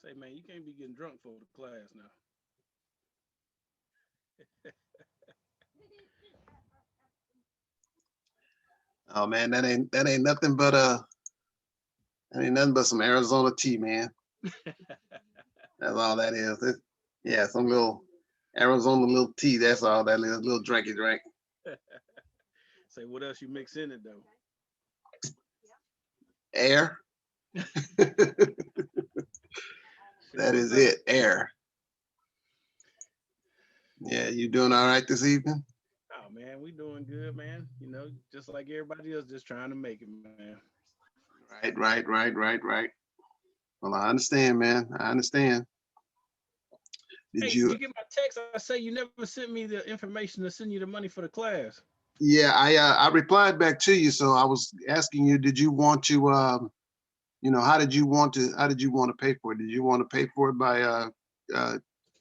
Say, man, you can't be getting drunk for the class now. Oh man, that ain't nothing but that ain't nothing but some Arizona tea, man. That's all that is. Yeah, some little Arizona little tea. That's all that is. Little drinky drink. Say, what else you mix in it though? Air. That Sure is enough. it. Air. Yeah, you doing all right this evening? Oh man, we doing good, man. Just like everybody else, just trying to make it, man. Right, right, right, right, right. Well, I understand, man. I understand. Did Hey, did you? you get my text? I say you never sent me the information to send you the money for the class. Yeah, I replied back to you, so I was asking you, did you want to how did you want to pay for it? Did you want to pay for it by uh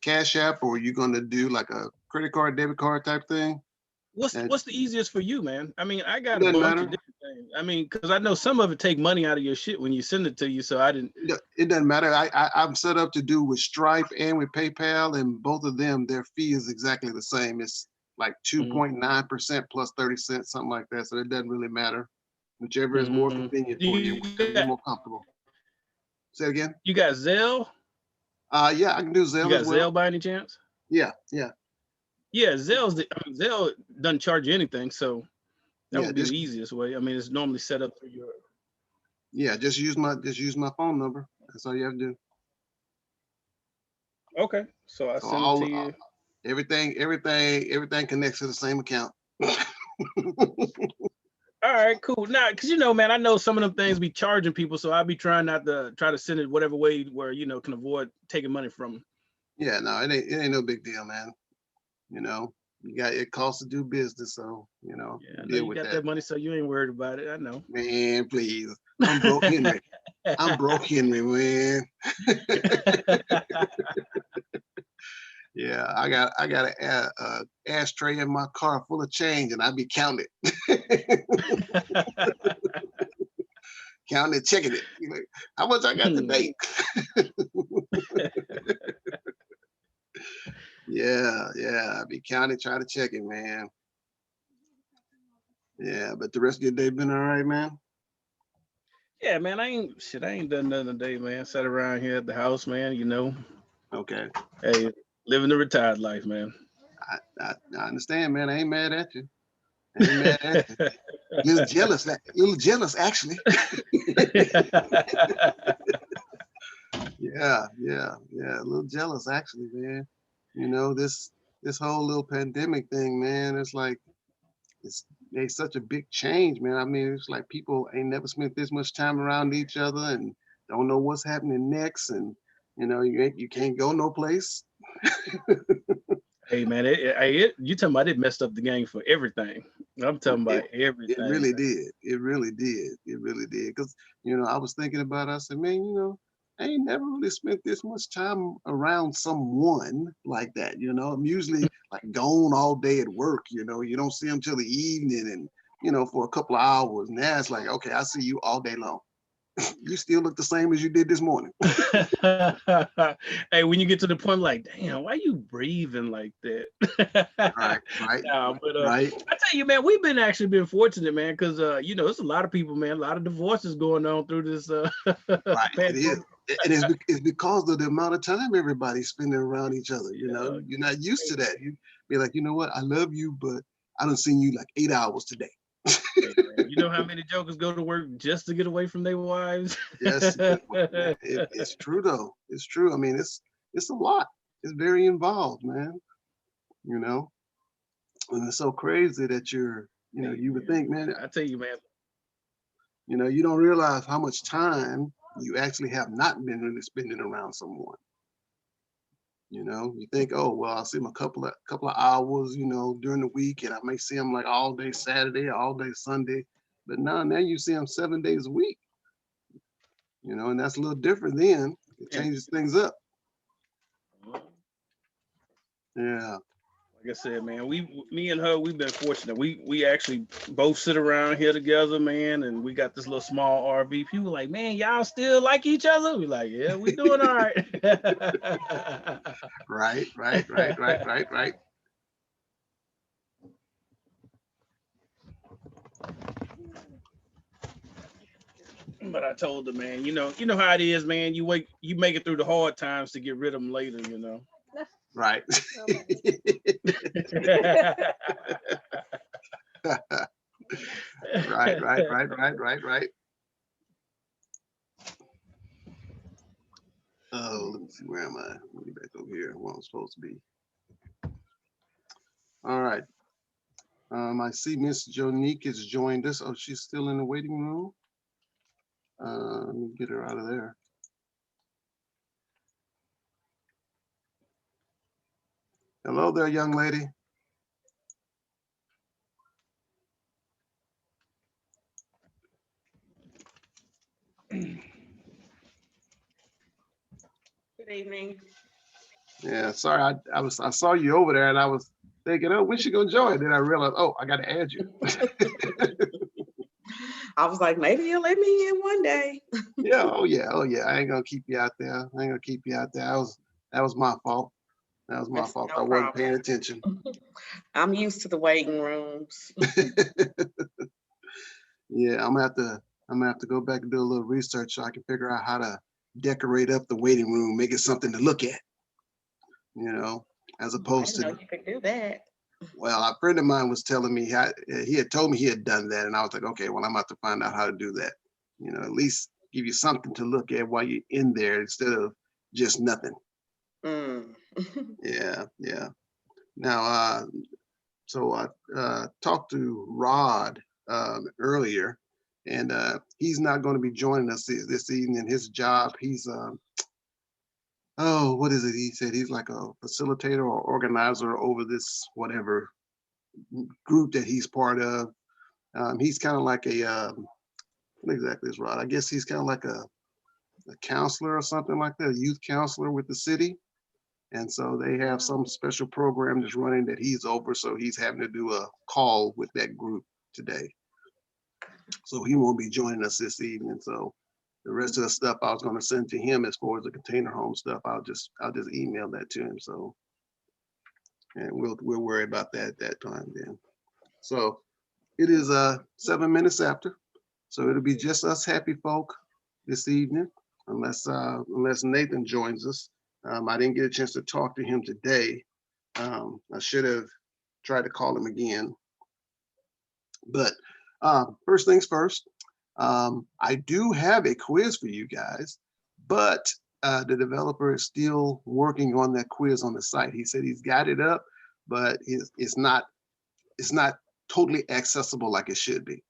Cash App, or are you going to do like a credit card, debit card type thing? And What's the easiest for you, man? I mean, I it got a doesn't bunch of matter. different things. I mean, because I know some of it take money out of your shit when you send it to you. So I didn't. It doesn't matter. I'm set up to do with Stripe and with PayPal, and both of them, their fee is exactly the same. It's like Mhm, 2.9% plus 30 cents, something like that. So it doesn't really matter. Whichever is more mhm. convenient Do for you, you whichever got you're more comfortable. Say it again. you got Zelle? Yeah, I can do You Zelle got as well. Zelle by any chance? Yeah, yeah, Yeah, Zelle doesn't charge you anything, so that yeah. would be the easiest way. I mean, it's normally set up through your. Just use my phone number. That's all you have to do. Okay, so I So send it to all you. everything connects to the same account. All right, cool. Now, cause man, I know some of them things be charging people, so I'll be trying not to try to send it whatever way where can avoid taking money from them. Yeah, no, it ain't no big deal, man. You know, you got it costs to do business, so Yeah, I know deal you with got that. that money, so you ain't worried about it. I know. Man, please. I'm broke Henry. I'm broke Henry, man. Yeah, I got a ashtray in my car full of change, and I be counting it, counting it, checking it. Like, how much I got today? Yeah, yeah. I be counting, try to check it, man. Yeah, but the rest of your day been all right, man. Yeah, man, I ain't done nothing today, man. Sat around here at the house, man. Okay, Hey, living the retired life, man. I understand, man. I ain't mad at you. I ain't mad at you. Little jealous, little jealous, actually. Yeah, yeah, yeah. A little jealous, actually, man. This whole little pandemic thing, man. It's like it's such a big change, man. I mean, it's like people ain't never spent this much time around each other and don't know what's happening next, and you can't go no place. Hey, man, you talking about it messed up the game for everything. I'm talking It about it everything, really man. did. It really did. It really did. Because I was thinking about. It, I said, man, I ain't never really spent this much time around someone like that. I'm usually like gone all day at work. You don't see them till the evening, and for a couple of hours. Now it's like, okay, I see you all day long. You still look the same as you did this morning. Hey, when you get to the point, like, damn, why you breathing like that? Right, right, Nah, but right, I tell you, man, we've been actually been fortunate, man, because there's a lot of people, man, a lot of divorces going on through this right. It is. pandemic. And it's because of the amount of time everybody's spending around each other. Yeah, You're not used to hey, that. You be like, you know what? I love you, but I don't seen you like 8 hours today. hey, man, you know how many jokers go to work just to get away from their wives? Yes, man, it's true though. It's true. I mean, it's a lot. It's very involved, man. You know, and it's so crazy that Hey, you would man, think, man, I tell you, man. you don't realize how much time you actually have not been really spending around someone. You think, oh well, I'll see them a couple of hours, during the week, and I may see them like all day Saturday, all day Sunday, but now you see them 7 days a week. And that's a little different. Then it Man, changes things up. well, Yeah. I said, man, me and her, we've been fortunate. We actually both sit around here together, man, and we got this little small RV. People like, man, y'all still like each other? We like, yeah, we doing all right. Right. But I told her, man, you know how it is, man. You make it through the hard times to get rid of them later, you know. Right. Right. Oh, let me see, where am I? Let me get back over here, where I'm supposed to be. All right. I see Miss Jonique has joined us. Oh, she's still in the waiting room. Let me get her out of there. Hello there, young lady. Good evening. Yeah, sorry, I saw you over there and I was thinking, oh, when she gonna join? Then I realized, oh, I gotta add you. I was like, maybe you'll let me in one day. Yeah, oh yeah. I ain't gonna keep you out there. That was my fault. That was my That's fault. no I wasn't problem. paying attention. I'm used to the waiting rooms. Yeah, I'm gonna have to go back and do a little research so I can figure out how to decorate up the waiting room, make it something to look at, you know, as I opposed didn't know to, you could do that. well, a friend of mine was telling me he had told me he had done that, and I was like, okay, well, I'm about to find out how to do that. You know, at least give you something to look at while you're in there instead of just nothing. Mm. Yeah. Now, so I talked to Rod earlier, and he's not going to be joining us this evening. His job, he's oh, what is it? He said he's like a facilitator or organizer over this whatever group that he's part of. He's kind of like a what exactly is Rod? I guess he's kind of like a counselor or something like that, a youth counselor with the city. And so they have some special program that's running that he's over. So he's having to do a call with that group today. So he won't be joining us this evening. So the rest of the stuff I was going to send to him as far as the container home stuff, I'll just email that to him. So, and we'll worry about that at that time then. So it is 7 minutes after. So it'll be just us happy folk this evening, unless Nathan joins us. I didn't get a chance to talk to him today. I should have tried to call him again. But first things first, I do have a quiz for you guys, but the developer is still working on that quiz on the site. He said he's got it up, but it's not totally accessible like it should be.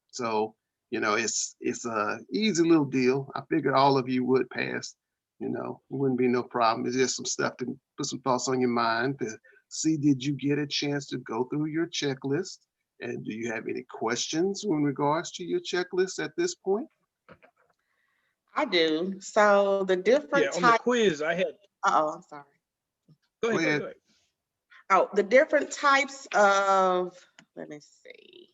So, you know, it's a easy little deal. I figured all of you would pass, you know, it wouldn't be no problem. It's just some stuff to put some thoughts on your mind to see, did you get a chance to go through your checklist? And do you have any questions in regards to your checklist at this point? I do. So the different Yeah, on the types. quiz, I had. Oh, I'm sorry. Go Go ahead. ahead. Go ahead. Oh, the different types of. Let me see.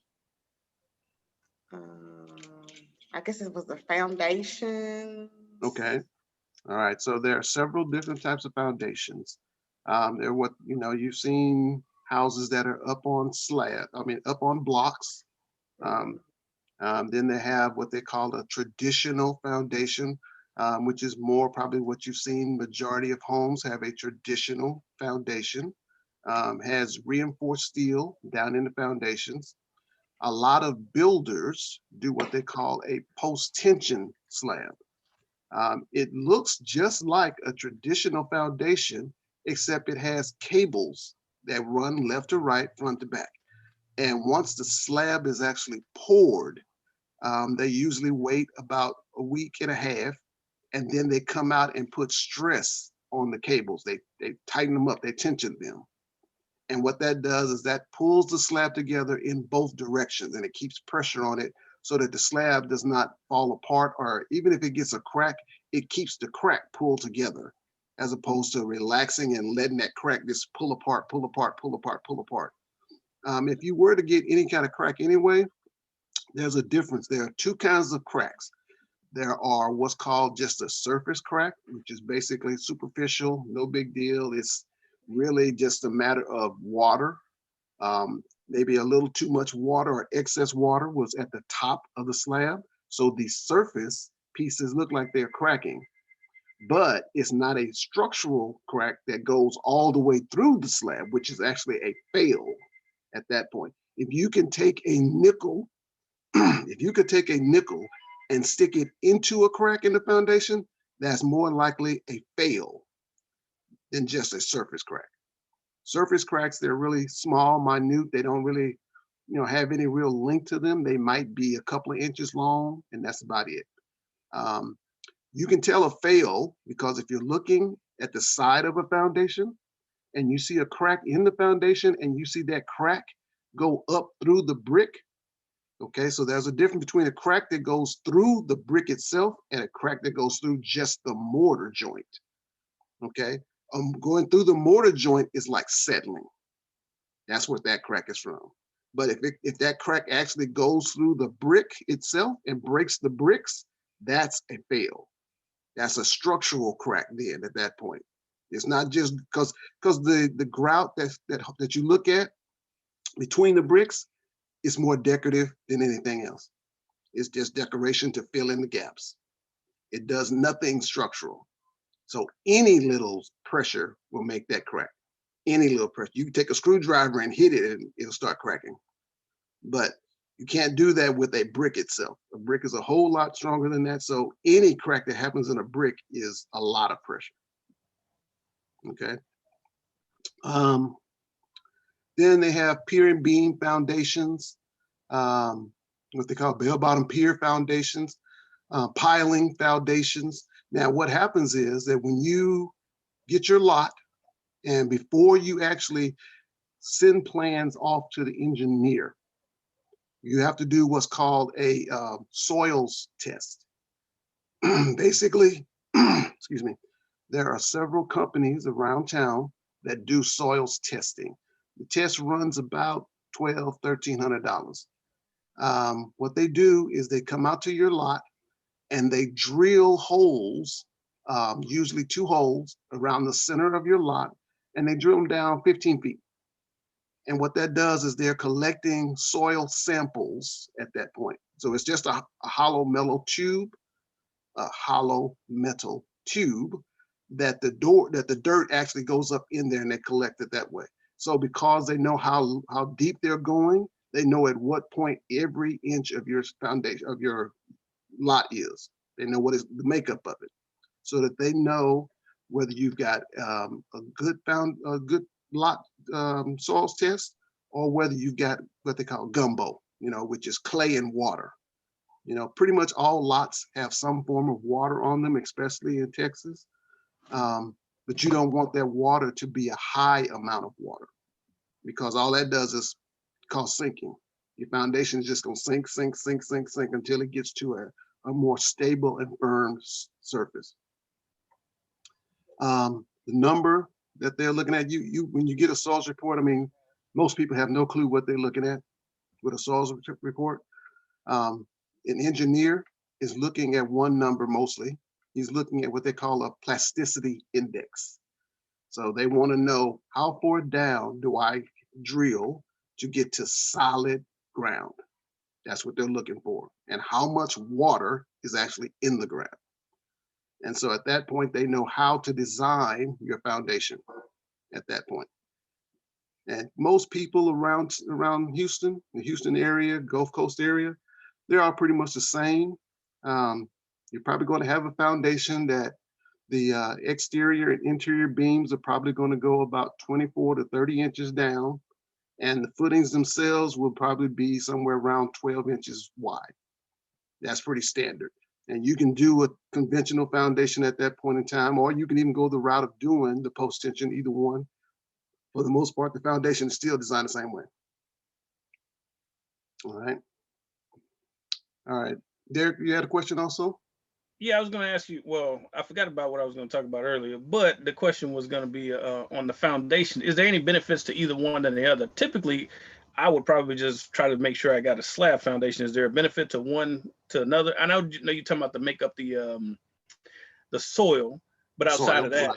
I guess it was the foundation. Okay. All right. So there are several different types of foundations. They're what, you know, you've seen houses that are up on up on blocks. Then they have what they call a traditional foundation, which is more probably what you've seen. Majority of homes have a traditional foundation, has reinforced steel down in the foundations. A lot of builders do what they call a post-tension slab. It looks just like a traditional foundation, except it has cables that run left to right, front to back. And once the slab is actually poured, they usually wait about a week and a half, and then they come out and put stress on the cables. They tighten them up, they tension them. And what that does is that pulls the slab together in both directions, and it keeps pressure on it so that the slab does not fall apart, or even if it gets a crack, it keeps the crack pulled together. as opposed to relaxing and letting that crack just pull apart, pull apart, pull apart, pull apart. If you were to get any kind of crack anyway, there's a difference. There are two kinds of cracks. There are what's called just a surface crack, which is basically superficial, no big deal. It's really just a matter of water. Maybe a little too much water or excess water was at the top of the slab. So the surface pieces look like they're cracking, but it's not a structural crack that goes all the way through the slab, which is actually a fail at that point. If you can take a nickel, if you could take a nickel and stick it into a crack in the foundation, that's more likely a fail than just a surface crack. Surface cracks, they're really small, minute. They don't really, have any real length to them. They might be a couple of inches long, and that's about it. You can tell a fail because if you're looking at the side of a foundation and you see a crack in the foundation and you see that crack go up through the brick, okay, so there's a difference between a crack that goes through the brick itself and a crack that goes through just the mortar joint, okay? Going through the mortar joint is like settling. That's what that crack is from. But if that crack actually goes through the brick itself and breaks the bricks, that's a fail. That's a structural crack then at that point. It's not just because the grout that you look at between the bricks is more decorative than anything else. It's just decoration to fill in the gaps. It does nothing structural. So any little pressure will make that crack. Any little pressure. You can take a screwdriver and hit it and it'll start cracking. But you can't do that with a brick itself. A brick is a whole lot stronger than that. So any crack that happens in a brick is a lot of pressure. Okay. Then they have pier and beam foundations, what they call bell-bottom pier foundations, piling foundations. Now, what happens is that when you get your lot and before you actually send plans off to the engineer, you have to do what's called a soils test. Basically, excuse me, there are several companies around town that do soils testing. The test runs about $1,200, $1,300. What they do is they come out to your lot and they drill holes, usually 2 holes around the center of your lot, and they drill them down 15 feet. And what that does is they're collecting soil samples at that point. So it's just a hollow metal tube that the dirt actually goes up in there and they collect it that way. So because they know how deep they're going, they know at what point every inch of your foundation of your lot is. They know what is the makeup of it, so that they know whether you've got a good lot soils test or whether you've got what they call gumbo, which is clay and water. Pretty much all lots have some form of water on them, especially in Texas. But you don't want that water to be a high amount of water because all that does is cause sinking. Your foundation is just going to sink until it gets to a more stable and firm surface. The number that they're looking at, when you get a soils report, I mean, most people have no clue what they're looking at with a soils report. An engineer is looking at one number mostly. He's looking at what they call a plasticity index. So they want to know how far down do I drill to get to solid ground. That's what they're looking for. And how much water is actually in the ground. And so at that point, they know how to design your foundation at that point. And most people around Houston, the Houston area, Gulf Coast area, they're all pretty much the same. You're probably going to have a foundation that the exterior and interior beams are probably going to go about 24 to 30 inches down. And the footings themselves will probably be somewhere around 12 inches wide. That's pretty standard. And you can do a conventional foundation at that point in time, or you can even go the route of doing the post-tension, either one. For the most part, the foundation is still designed the same way. All right. All right. Derek, you had a question also? Yeah, I was going to ask you. Well, I forgot about what I was going to talk about earlier, but the question was going to be on the foundation. Is there any benefits to either one than the other? Typically, I would probably just try to make sure I got a slab foundation. Is there a benefit to one to another? I know, you're talking about to make up the soil, but Soil, right?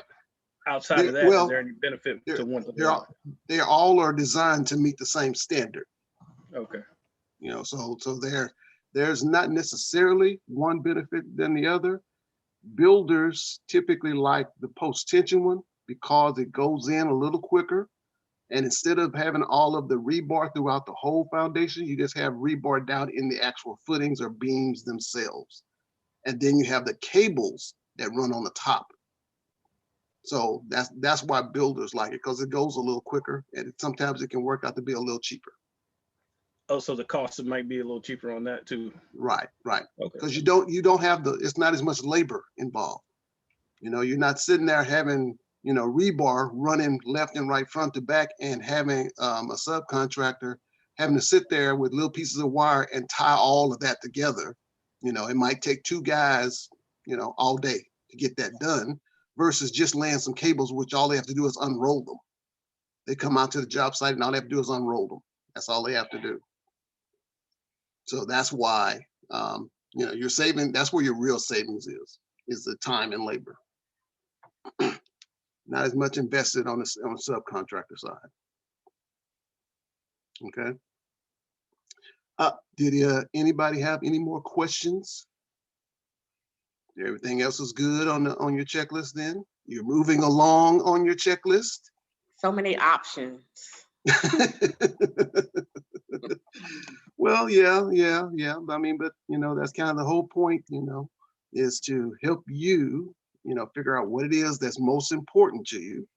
outside of that, is Well, there any benefit they're to one to the they're other? all, they all are designed to meet the same standard. Okay. You know, so there's not necessarily one benefit than the other. Builders typically like the post tension one because it goes in a little quicker. And instead of having all of the rebar throughout the whole foundation, you just have rebar down in the actual footings or beams themselves. And then you have the cables that run on the top. So that's why builders like it, because it goes a little quicker, and sometimes it can work out to be a little cheaper. Oh, so the cost might be a little cheaper on that too. Right. Okay. Because you don't have it's not as much labor involved. You know, you're not sitting there having, you know, rebar running left and right, front to back, and having a subcontractor having to sit there with little pieces of wire and tie all of that together. You know, it might take two guys, you know, all day to get that done versus just laying some cables, which all they have to do is unroll them. They come out to the job site and all they have to do is unroll them. That's all they have to do. So that's why, you know, you're saving, that's where your real savings is the time and labor. Not as much invested on the subcontractor side. Okay. Did anybody have any more questions? Everything else is good on your checklist then? You're moving along on your checklist? So many options. Well, yeah. I mean, but you know, that's kind of the whole point, you know, is to help you, you know, figure out what it is that's most important to you,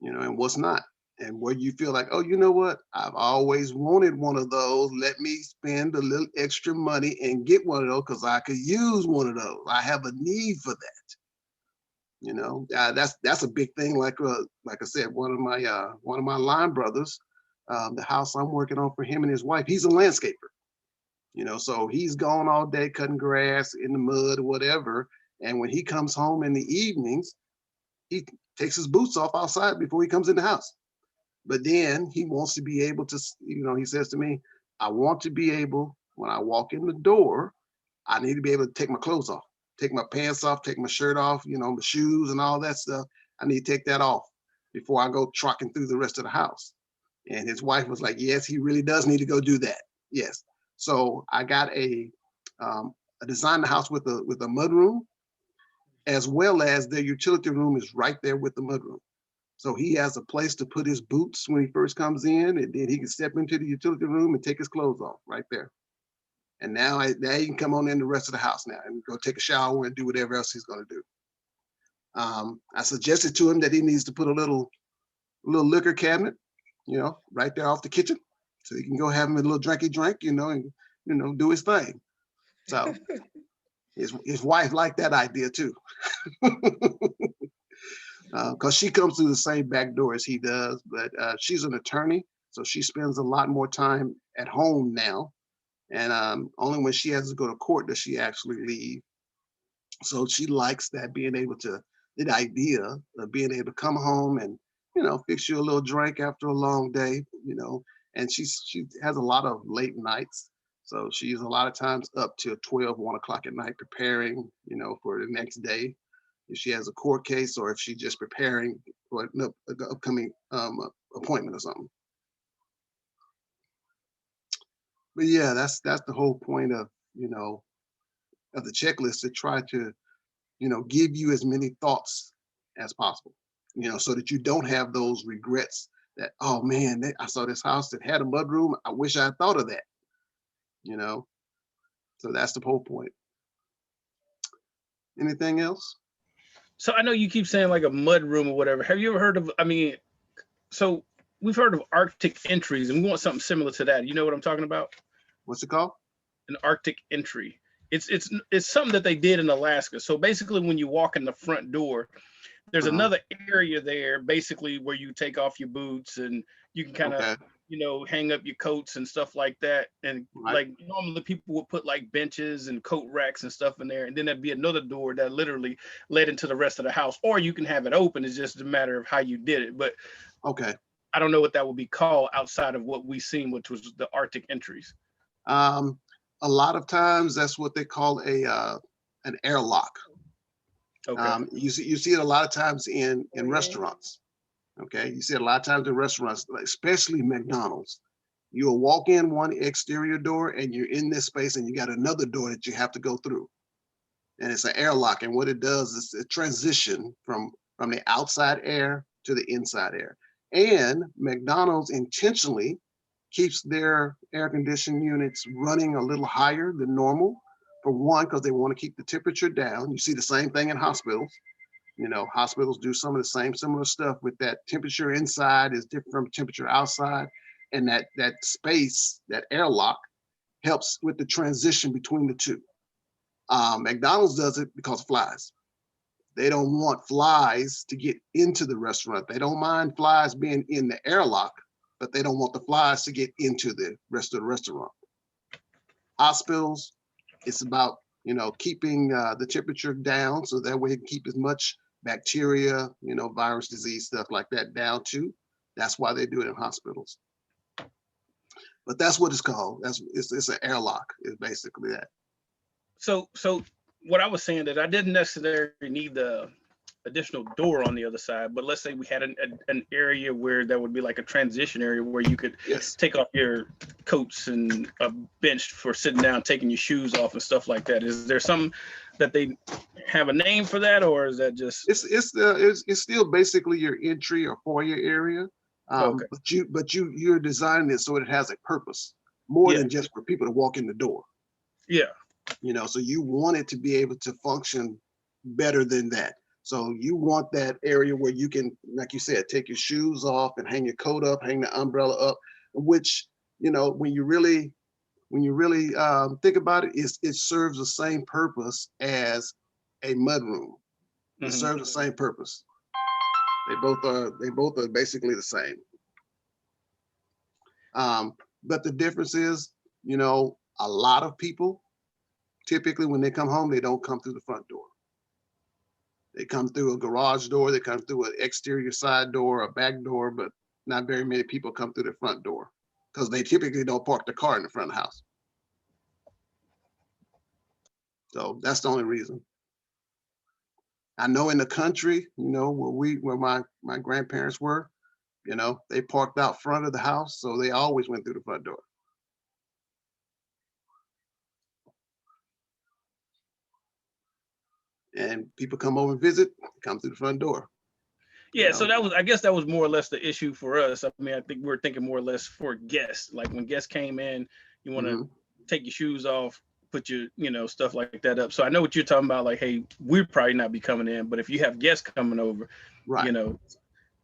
you know, and what's not. And where you feel like, oh, you know what? I've always wanted one of those. Let me spend a little extra money and get one of those because I could use one of those. I have a need for that. You know, that's a big thing. Like I said, one of my line brothers, the house I'm working on for him and his wife, he's a landscaper. You know, so he's gone all day cutting grass in the mud or whatever. And when he comes home in the evenings, he takes his boots off outside before he comes in the house. But then he wants to be able to, you know, he says to me, I want to be able, when I walk in the door, I need to be able to take my clothes off, take my pants off, take my shirt off, you know, my shoes and all that stuff. I need to take that off before I go trucking through the rest of the house. And his wife was like, yes, he really does need to go do that. Yes. So I got a design the house with a mud room, as well as their utility room is right there with the mud room. So he has a place to put his boots when he first comes in, and then he can step into the utility room and take his clothes off right there. And now he can come on in the rest of the house now and go take a shower and do whatever else he's going to do. I suggested to him that he needs to put a little liquor cabinet, you know, right there off the kitchen, so he can go have him a little drinky drink, you know, and you know, do his thing. So his wife liked that idea too. Because she comes through the same back door as he does, but she's an attorney, so she spends a lot more time at home now, and only when she has to go to court does she actually leave. So she likes that, being able to, the idea of being able to come home and, you know, fix you a little drink after a long day, you know, and she has a lot of late nights, so she's a lot of times up till 12, 1 o'clock at night preparing, you know, for the next day. If she has a court case or if she's just preparing for an upcoming appointment or something. But yeah, that's the whole point of, you know, of the checklist, to try to, you know, give you as many thoughts as possible, you know, so that you don't have those regrets that, oh man, I saw this house that had a mudroom. I wish I had thought of that, you know. So that's the whole point. Anything else? So I know you keep saying like a mud room or whatever. Have you ever heard of, I mean, so we've heard of Arctic entries and we want something similar to that. You know what I'm talking about? What's it called? An Arctic entry. It's something that they did in Alaska. So basically when you walk in the front door, there's another area there basically where you take off your boots and you can kind of you know, hang up your coats and stuff like that. And Right. like normally people would put like benches and coat racks and stuff in there. And then there'd be another door that literally led into the rest of the house. Or you can have it open. It's just a matter of how you did it. But Okay. I don't know what that would be called outside of what we seen, which was the Arctic entries. Um, a lot of times that's what they call an airlock. Okay. You see it a lot of times in Okay. restaurants. Okay, you see it a lot of times in restaurants, like, especially McDonald's. You'll walk in one exterior door and you're in this space and you got another door that you have to go through. And it's an airlock. And what it does is it transition from the outside air to the inside air. And McDonald's intentionally keeps their air conditioning units running a little higher than normal. For one, because they want to keep the temperature down. You see the same thing in hospitals. You know, hospitals do some of the same similar stuff with that temperature inside is different from temperature outside. And that space, that airlock, helps with the transition between the two. McDonald's does it because of flies. They don't want flies to get into the restaurant. They don't mind flies being in the airlock, but they don't want the flies to get into the rest of the restaurant. Hospitals, it's about, you know, keeping the temperature down so that way it can keep as much bacteria, you know, virus, disease, stuff like that down too. That's why they do it in hospitals. But that's what it's called. It's an airlock. It's basically that. So what I was saying that I didn't necessarily need the additional door on the other side, but let's say we had an area where that would be like a transition area where you could Yes. take off your coats and a bench for sitting down, taking your shoes off and stuff like that. Is there some that they have a name for that, or is that just It's still basically your entry or foyer area. Okay. But you're designing it so it has a purpose more Yeah. than just for people to walk in the door. Yeah. You know, so you want it to be able to function better than that. So you want that area where you can, like you said, take your shoes off and hang your coat up, hang the umbrella up, which, you know, when you really think about it, it serves the same purpose as a mudroom. It Mhm. serves the same purpose. They both are basically the same. But the difference is, you know, a lot of people typically when they come home, they don't come through the front door. They come through a garage door, they come through an exterior side door, a back door, but not very many people come through the front door because they typically don't park their car in the front of the house. So that's the only reason. I know in the country, you know, where my grandparents were, you know, they parked out front of the house, so they always went through the front door. And people come over and visit, come through the front door. Yeah, You so know? I guess that was more or less the issue for us. I mean, I think we were thinking more or less for guests. Like when guests came in, you want to Mhm. take your shoes off, put your, you know, stuff like that up. So I know what you're talking about. Like, hey, we'd probably not be coming in, but if you have guests coming over, Right. you know,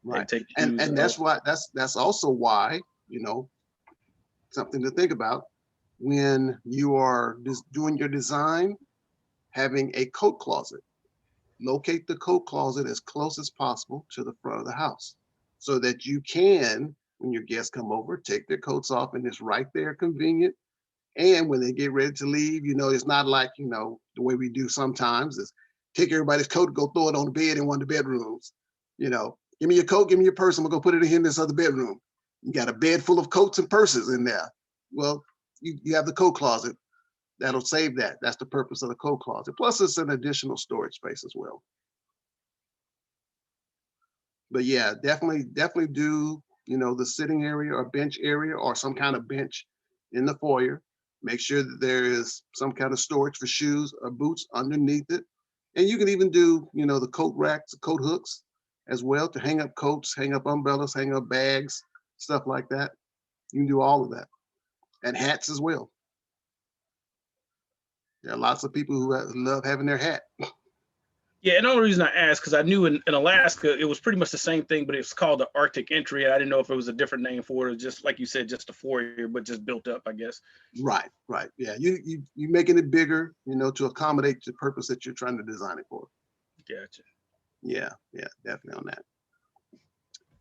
Right. take your shoes And off. that's also why, you know, something to think about when you are doing your design, having a coat closet. Locate the coat closet as close as possible to the front of the house so that you can, when your guests come over, take their coats off and it's right there convenient. And when they get ready to leave, you know, it's not like, you know, the way we do sometimes is take everybody's coat, go throw it on the bed in one of the bedrooms. You know, give me your coat, give me your purse, I'm gonna go put it in this other bedroom. You got a bed full of coats and purses in there. Well, you have the coat closet. That'll save that. That's the purpose of the coat closet. Plus, it's an additional storage space as well. But yeah, definitely do, you know, the sitting area or bench area or some kind of bench in the foyer. Make sure that there is some kind of storage for shoes or boots underneath it. And you can even do, you know, the coat racks, coat hooks as well to hang up coats, hang up umbrellas, hang up bags, stuff like that. You can do all of that. And hats as well. There are lots of people who love having their hat. Yeah, and the only reason I asked because I knew in Alaska it was pretty much the same thing, but it's called the Arctic entry. And I didn't know if it was a different name for it, just like you said, just a foyer, but just built up, I guess. Right. Yeah, you making it bigger, you know, to accommodate the purpose that you're trying to design it for. Gotcha. Yeah, definitely on that.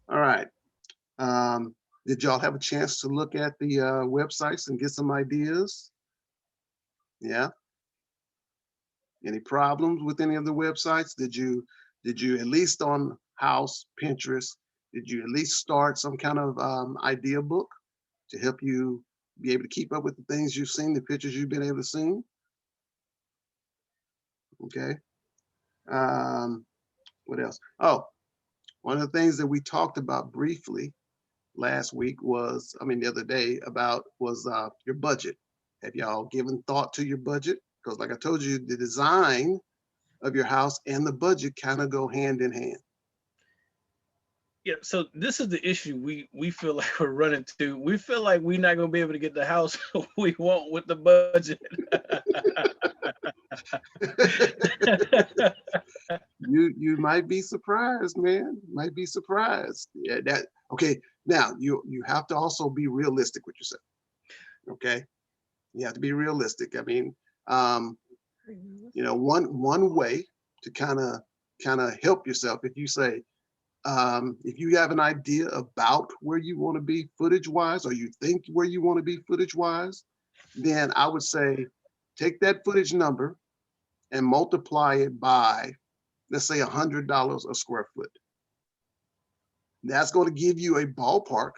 All right. Did y'all have a chance to look at the websites and get some ideas? Yeah. Any problems with any of the websites? Did you at least on House, Pinterest, did you at least start some kind of idea book to help you be able to keep up with the things you've seen, the pictures you've been able to see? Okay. What else? Oh, one of the things that we talked about briefly last week was, I mean, the other day about was your budget. Have y'all given thought to your budget? Because like I told you, the design of your house and the budget kind of go hand in hand. Yeah, so this is the issue we feel like we're running to. We feel like we're not gonna be able to get the house we want with the budget. You might be surprised, man. Might be surprised. Yeah, that okay. Now you have to also be realistic with yourself. Okay, you have to be realistic. I mean, you know, one way to kind of help yourself, if you say, if you have an idea about where you want to be footage wise, or you think where you want to be footage wise, then I would say take that footage number and multiply it by, let's say, $100 a square foot. That's going to give you a ballpark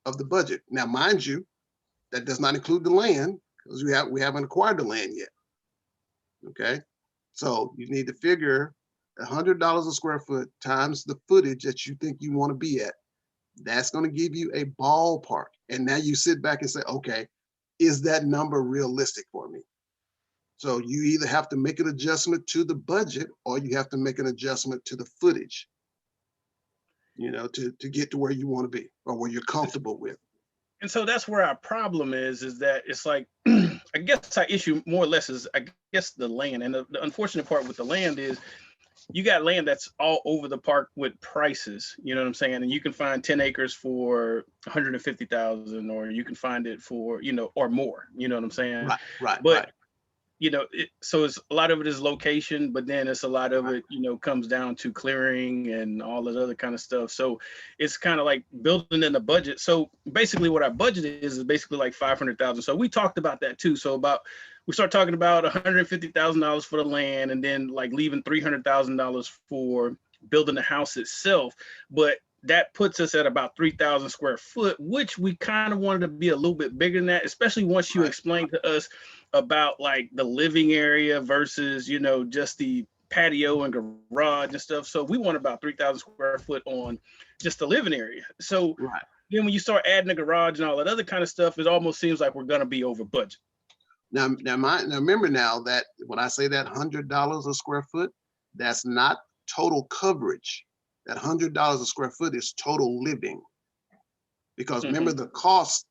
of the budget. Now, mind you, that does not include the land because we haven't acquired the land yet. Okay, so you need to figure $100 a square foot times the footage that you think you want to be at. That's going to give you a ballpark. And now you sit back and say, okay, is that number realistic for me? So you either have to make an adjustment to the budget or you have to make an adjustment to the footage, you know, to get to where you want to be or where you're comfortable with. And so that's where our problem is that it's like, I guess our issue more or less is, I guess, the land. And the unfortunate part with the land is you got land that's all over the park with prices, you know what I'm saying? And you can find 10 acres for 150,000, or you can find it for, you know, or more, you know what I'm saying? Right. But you know, so it's a lot of it is location, but then it's a lot of Right. it, you know, comes down to clearing and all that other kind of stuff. So it's kind of like building in the budget. So basically what our budget is basically like 500,000. So we talked about that too. So we start talking about $150,000 for the land, and then like leaving $300,000 for building the house itself. But that puts us at about 3,000 square foot, which we kind of wanted to be a little bit bigger than that, especially once you Right. explained to us about like the living area versus, you know, just the patio and garage and stuff. So we want about 3,000 square foot on just the living area. So Right. then when you start adding the garage and all that other kind of stuff, it almost seems like we're going to be over budget. Now remember now that when I say that $100 a square foot, that's not total coverage. That $100 a square foot is total living. Because remember the cost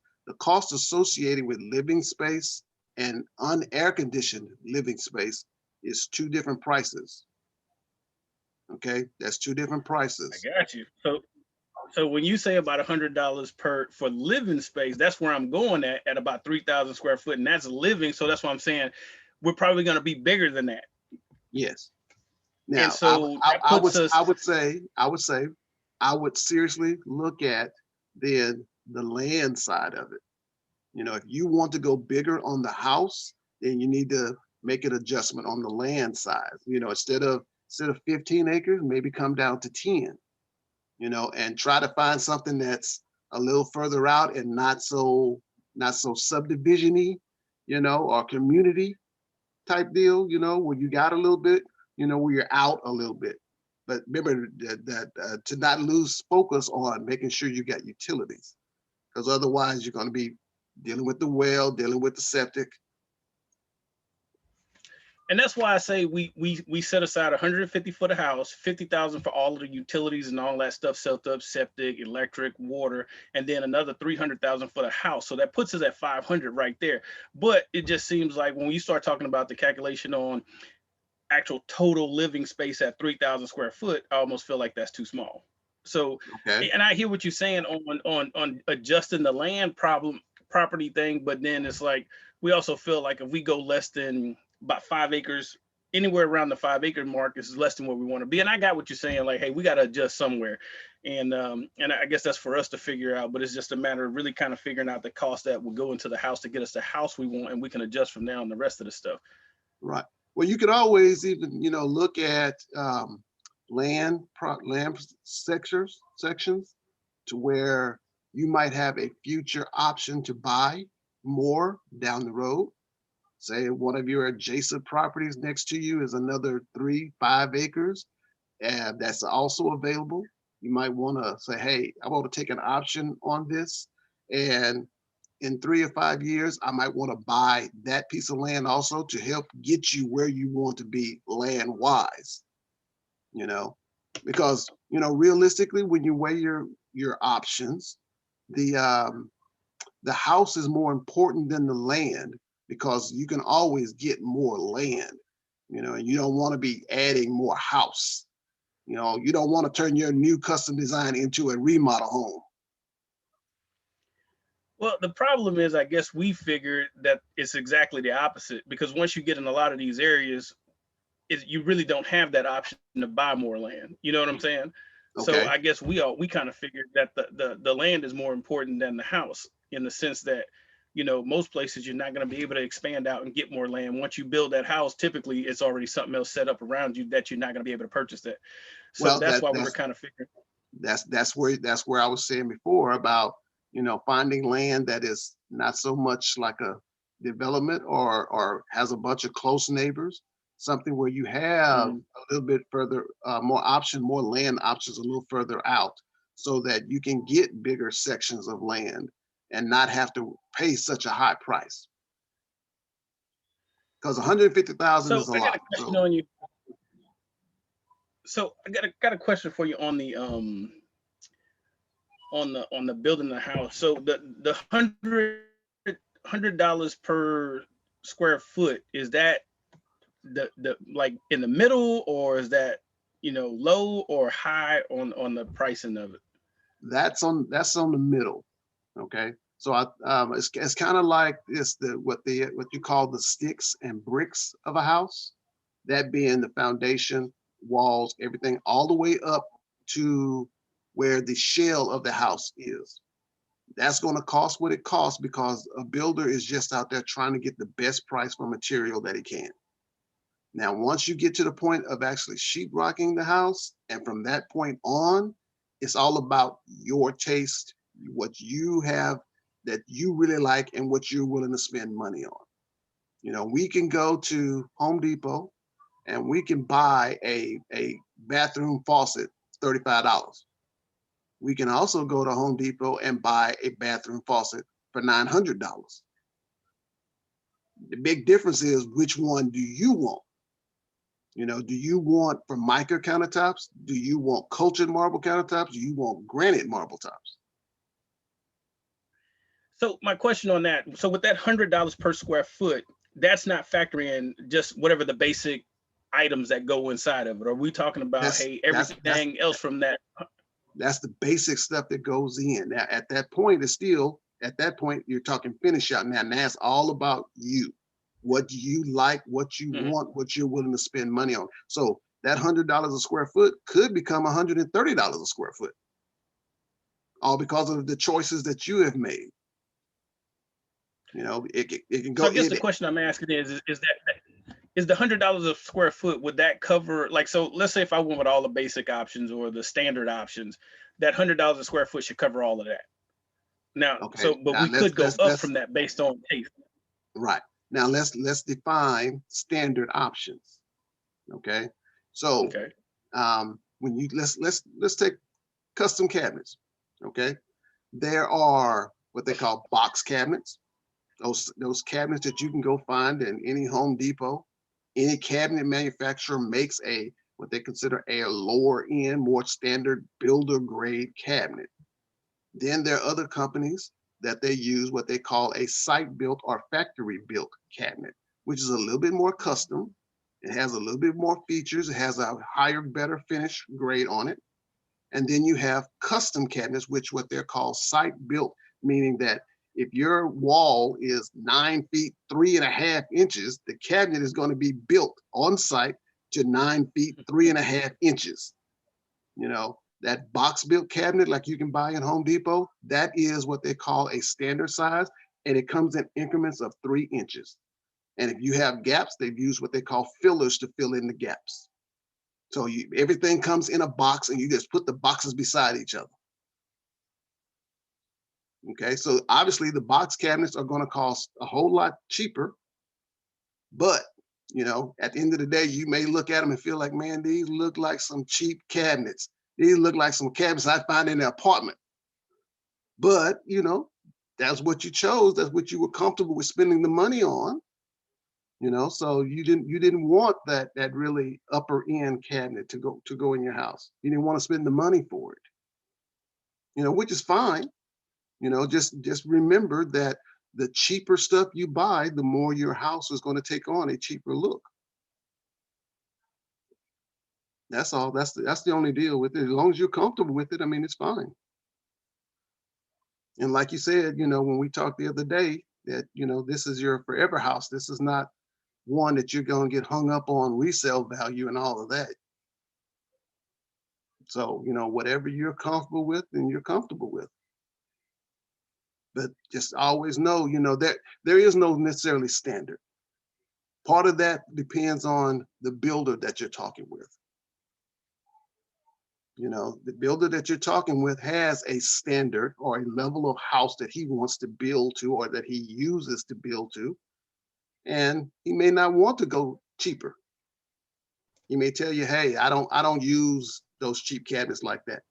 associated with living space and unair conditioned living space is two different prices. Okay, that's two different prices. I got you. So when you say about $100 for living space, that's where I'm going at about 3,000 square foot, and that's living. So that's why I'm saying we're probably going to be bigger than that. Yes. Now, and so I would seriously look at then the land side of it. You know, if you want to go bigger on the house, then you need to make an adjustment on the land size. You know, instead of 15 acres, maybe come down to 10. You know, and try to find something that's a little further out and not so subdivision-y, you know, or community type deal. You know, where you got a little bit, you know, where you're out a little bit. But remember that to not lose focus on making sure you got utilities, because otherwise you're going to be dealing with the well, dealing with the septic. And that's why I say we set aside 150 for the house, 50,000 for all of the utilities and all that stuff, set up septic, electric, water, and then another 300,000 for the house. So that puts us at 500 right there. But it just seems like when you start talking about the calculation on actual total living space at 3,000 square foot, I almost feel like that's too small. So, okay. And I hear what you're saying on adjusting the land property thing, but then it's like we also feel like if we go less than about 5 acres anywhere around the 5 acre mark is less than where we want to be. And I got what you're saying, like, hey, we got to adjust somewhere. And I guess that's for us to figure out, but it's just a matter of really kind of figuring out the cost that will go into the house to get us the house we want, and we can adjust from there on the rest of the stuff. Right. Well, you could always even, look at land sections to where you might have a future option to buy more down the road. Say one of your adjacent properties next to you is another 3-5 acres, and that's also available. You might want to say, hey, I want to take an option on this, and in 3 or 5 years, I might want to buy that piece of land also to help get you where you want to be land wise. Because realistically, when you weigh your options, the house is more important than the land, because you can always get more land, and you don't want to be adding more house. You don't want to turn your new custom design into a remodel home. Well, the problem is, I guess we figured that it's exactly the opposite, because once you get in a lot of these areas, you really don't have that option to buy more land. You know what I'm saying? So Okay. I guess we kind of figured that the land is more important than the house, in the sense that, most places you're not going to be able to expand out and get more land. Once you build that house, typically it's already something else set up around you that you're not going to be able to purchase that. So Well, that's why we were kind of figuring. That's where I was saying before about, finding land that is not so much like a development or has a bunch of close neighbors, something where you have a little bit further, more land options a little further out, so that you can get bigger sections of land and not have to pay such a high price. Because 150,000 So is a I got lot. a question on you. So I got a question for you on the on the building the house. So the $100 per square foot, is that the like in the middle, or is that low or high on the pricing of it? That's on the middle. Okay. So it's kind of like what you call the sticks and bricks of a house, that being the foundation, walls, everything, all the way up to where the shell of the house is. That's going to cost what it costs, because a builder is just out there trying to get the best price for material that he can. Now, once you get to the point of actually sheetrocking the house, and from that point on, it's all about your taste, what you have that you really like, and what you're willing to spend money on. We can go to Home Depot and we can buy a bathroom faucet, $35. We can also go to Home Depot and buy a bathroom faucet for $900. The big difference is, which one do you want? Do you want Formica countertops? Do you want cultured marble countertops? Do you want granite marble tops? So my question on that, so with that $100 per square foot, that's not factoring in just whatever the basic items that go inside of it. Are we talking about, hey, everything else from that? That's the basic stuff that goes in. Now, at that point, you're talking finish out now, and that's all about you. What do you like, what you want, what you're willing to spend money on. So that $100 a square foot could become $130 a square foot, all because of the choices that you have made. It can go. So I guess the question I'm asking is the $100 a square foot, would that cover, like, so let's say if I went with all the basic options or the standard options, that $100 a square foot should cover all of that. Now, okay, but we could go up from that based on taste. Right. Now let's define standard options. Okay. So when you let's take custom cabinets. Okay. There are what they call box cabinets. Those cabinets that you can go find in any Home Depot. Any cabinet manufacturer makes what they consider a lower end, more standard builder grade cabinet. Then there are other companies that they use what they call a site built or factory built cabinet, which is a little bit more custom. It has a little bit more features. It has a higher, better finish grade on it. And then you have custom cabinets, which what they're called site built, meaning that if your wall is 9 feet 3.5 inches, the cabinet is going to be built on site to 9 feet 3.5 inches. You know, that box built cabinet like you can buy in Home Depot, that is what they call a standard size, and it comes in increments of 3 inches. And if you have gaps, they've used what they call fillers to fill in the gaps. So everything comes in a box and you just put the boxes beside each other. Okay, so obviously the box cabinets are going to cost a whole lot cheaper, but you know, at the end of the day, you may look at them and feel like, man, these look like some cheap cabinets. These look like some cabinets I find in an apartment. But you know, that's what you chose. That's what you were comfortable with spending the money on. You know, so you didn't want that really upper end cabinet to go in your house. You didn't want to spend the money for it. You know, which is fine. You know, just remember that the cheaper stuff you buy, the more your house is going to take on a cheaper look. That's all. That's the only deal with it. As long as you're comfortable with it, I mean, it's fine. And like you said, you know, when we talked the other day, that you know, this is your forever house. This is not one that you're going to get hung up on resale value and all of that. So, you know, whatever you're comfortable with, then you're comfortable with. But just always know, you know, that there is no necessarily standard. Part of that depends on the builder that you're talking with. You know, the builder that you're talking with has a standard or a level of house that he wants to build to or that he uses to build to. And he may not want to go cheaper. He may tell you, hey, I don't use those cheap cabinets like that.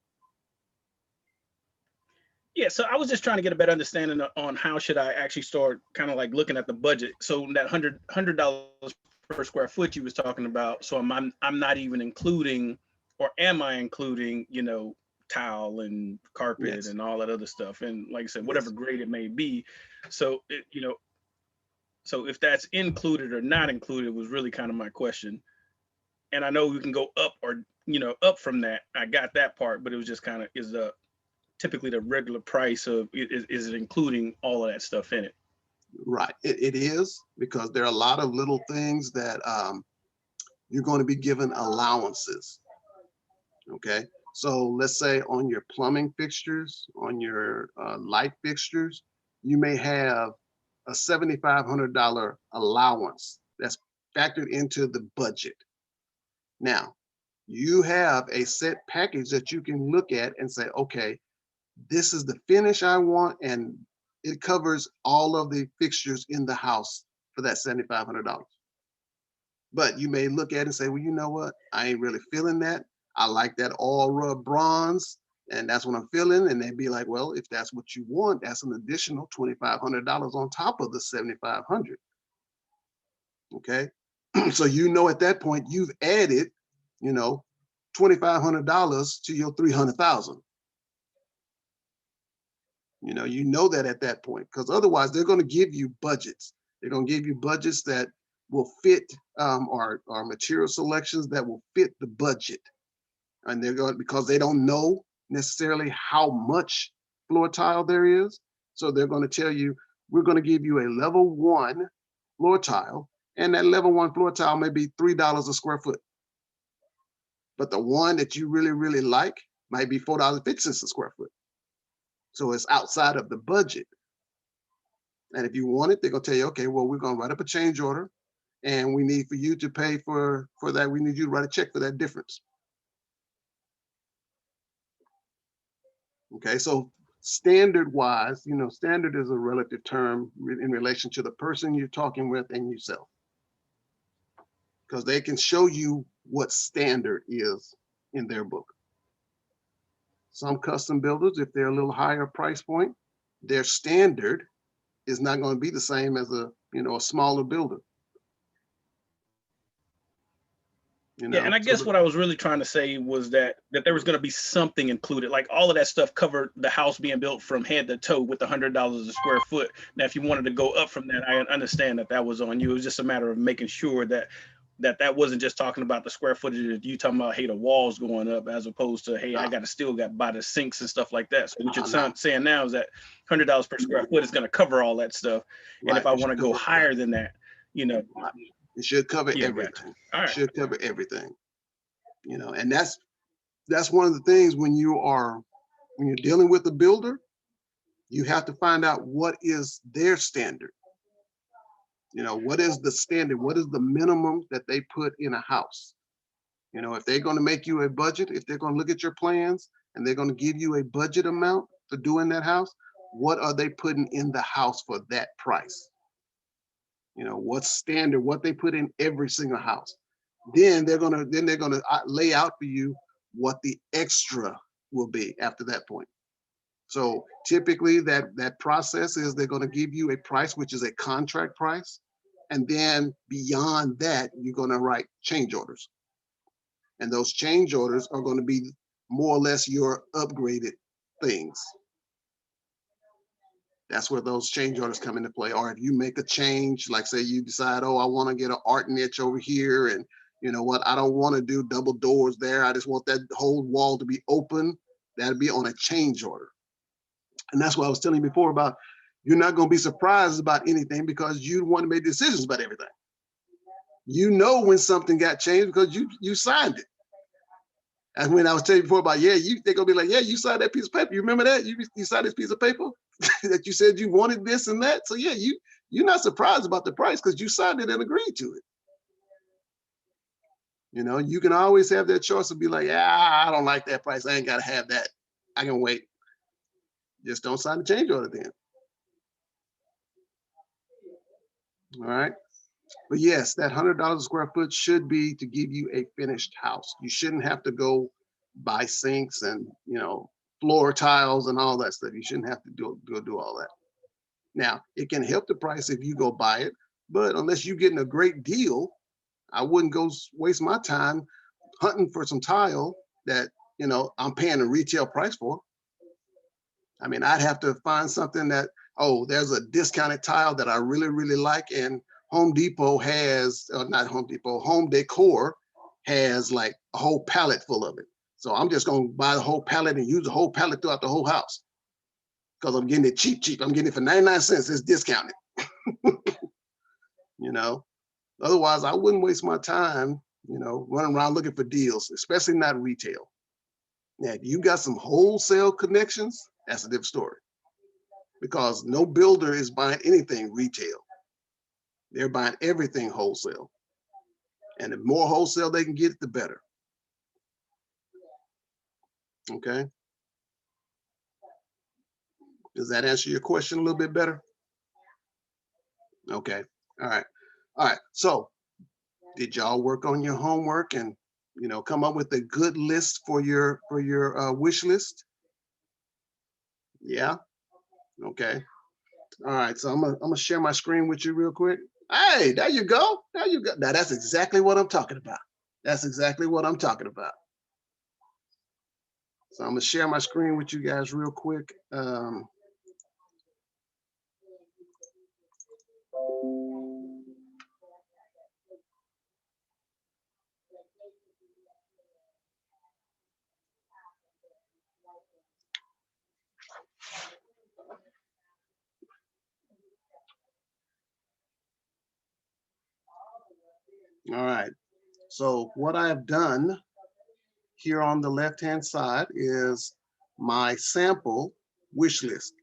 Yeah, so I was just trying to get a better understanding on how should I actually start kind of like looking at the budget. So that $100 per square foot you was talking about. So I'm not even including, or am I including, you know, tile and carpet Yes. and all that other stuff, and like I said, whatever Yes. grade it may be. So you know, so if that's included or not included was really kind of my question. And I know we can go up or, you know, up from that. I got that part, but it was just kind of, is the typically the regular price of, is it including all of that stuff in it? Right. It is, because there are a lot of little things that you're going to be given allowances. Okay. So let's say on your plumbing fixtures, on your light fixtures, you may have a $7,500 allowance that's factored into the budget. Now, you have a set package that you can look at and say, okay, this is the finish I want, and it covers all of the fixtures in the house for that $7,500. But you may look at it and say, well, you know what? I ain't really feeling that. I like that all rub bronze, and that's what I'm feeling. And they'd be like, well, if that's what you want, that's an additional $2,500 on top of the $7,500. Okay. So, you know, at that point, you've added, you know, $2,500 to your $300,000. You know that at that point, because otherwise they're going to give you budgets. They're going to give you budgets that will fit, or material selections that will fit the budget. And they're going, because they don't know necessarily how much floor tile there is. So they're going to tell you, we're going to give you a level 1 floor tile, and that level 1 floor tile may be $3 a square foot. But the one that you really, really like might be $4.50 a square foot. So it's outside of the budget. And if you want it, they're going to tell you, okay, well, we're going to write up a change order, and we need for you to pay for that. We need you to write a check for that difference. Okay, so standard wise, you know, standard is a relative term in relation to the person you're talking with and yourself, because they can show you what standard is in their book. Some custom builders, if they're a little higher price point, their standard is not going to be the same as a smaller builder. Yeah, and I guess what I was really trying to say was that there was going to be something included, like all of that stuff covered the house being built from head to toe with the $100 a square foot. Now, if you wanted to go up from that, I understand that was on you. It was just a matter of making sure that that wasn't just talking about the square footage that you talking about, hey, the walls going up, as opposed to, hey, I got to still got buy the sinks and stuff like that. So what you're saying now is that $100 per square foot is going to cover all that stuff. And if I want to go higher than that, you know, it should cover everything. Gotcha. All right. It should cover everything. You know, and that's one of the things when you're dealing with a builder, you have to find out what is their standard. You know, what is the standard? What is the minimum that they put in a house? You know, if they're going to make you a budget, if they're going to look at your plans and they're going to give you a budget amount for doing that house, what are they putting in the house for that price? You know, what's standard, what they put in every single house. Then they're going to lay out for you what the extra will be after that point. So typically that process is they're going to give you a price, which is a contract price. And then beyond that, you're going to write change orders. And those change orders are going to be more or less your upgraded things. That's where those change orders come into play. Or if you make a change, like say you decide, oh, I want to get an art niche over here. And you know what, I don't want to do double doors there. I just want that whole wall to be open. That'd be on a change order. And that's what I was telling you before about, you're not going to be surprised about anything because you want to make decisions about everything. You know when something got changed because you signed it. And when I was telling you before about, they're going to be like, yeah, you signed that piece of paper. You remember that? You signed this piece of paper that you said you wanted this and that. So yeah, you're not surprised about the price because you signed it and agreed to it. You know, you can always have that choice of be like, I don't like that price. I ain't got to have that. I can wait. Just don't sign the change order then. All right. But yes, that $100 a square foot should be to give you a finished house. You shouldn't have to go buy sinks and, you know, floor tiles and all that stuff. You shouldn't have to go do all that. Now, it can help the price if you go buy it, but unless you're getting a great deal, I wouldn't go waste my time hunting for some tile that, you know, I'm paying a retail price for. I mean, I'd have to find something that, oh, there's a discounted tile that I really, really like. And Home Depot has, not Home Depot, Home Decor has like a whole pallet full of it. So I'm just going to buy the whole pallet and use the whole pallet throughout the whole house because I'm getting it cheap. I'm getting it for 99 cents. It's discounted. You know, otherwise I wouldn't waste my time, you know, running around looking for deals, especially not retail. Now, if you got some wholesale connections, that's a different story because no builder is buying anything retail. They're buying everything wholesale. And the more wholesale they can get, the better. Okay. Does that answer your question a little bit better? Okay. All right. All right. So did y'all work on your homework and, you know, come up with a good list for your wish list? Yeah. Okay. All right. So I'm gonna share my screen with you real quick. Hey, there you go. There you go. Now that's exactly what I'm talking about. That's exactly what I'm talking about. So I'm gonna share my screen with you guys real quick. All right. So what I've done here on the left-hand side is my sample wish list.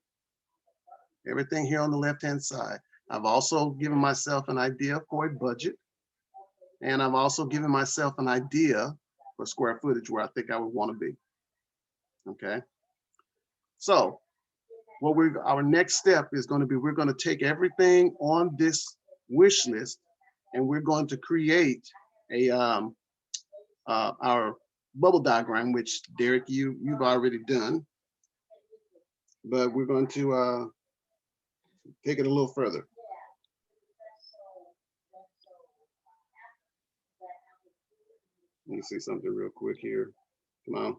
Everything here on the left-hand side. I've also given myself an idea for a budget. And I've also given myself an idea for square footage where I think I would want to be. Okay. So what our next step is going to be, we're going to take everything on this wish list and we're going to create a our bubble diagram, which Derek, you've already done, but we're going to take it a little further. Let me see something real quick here. Come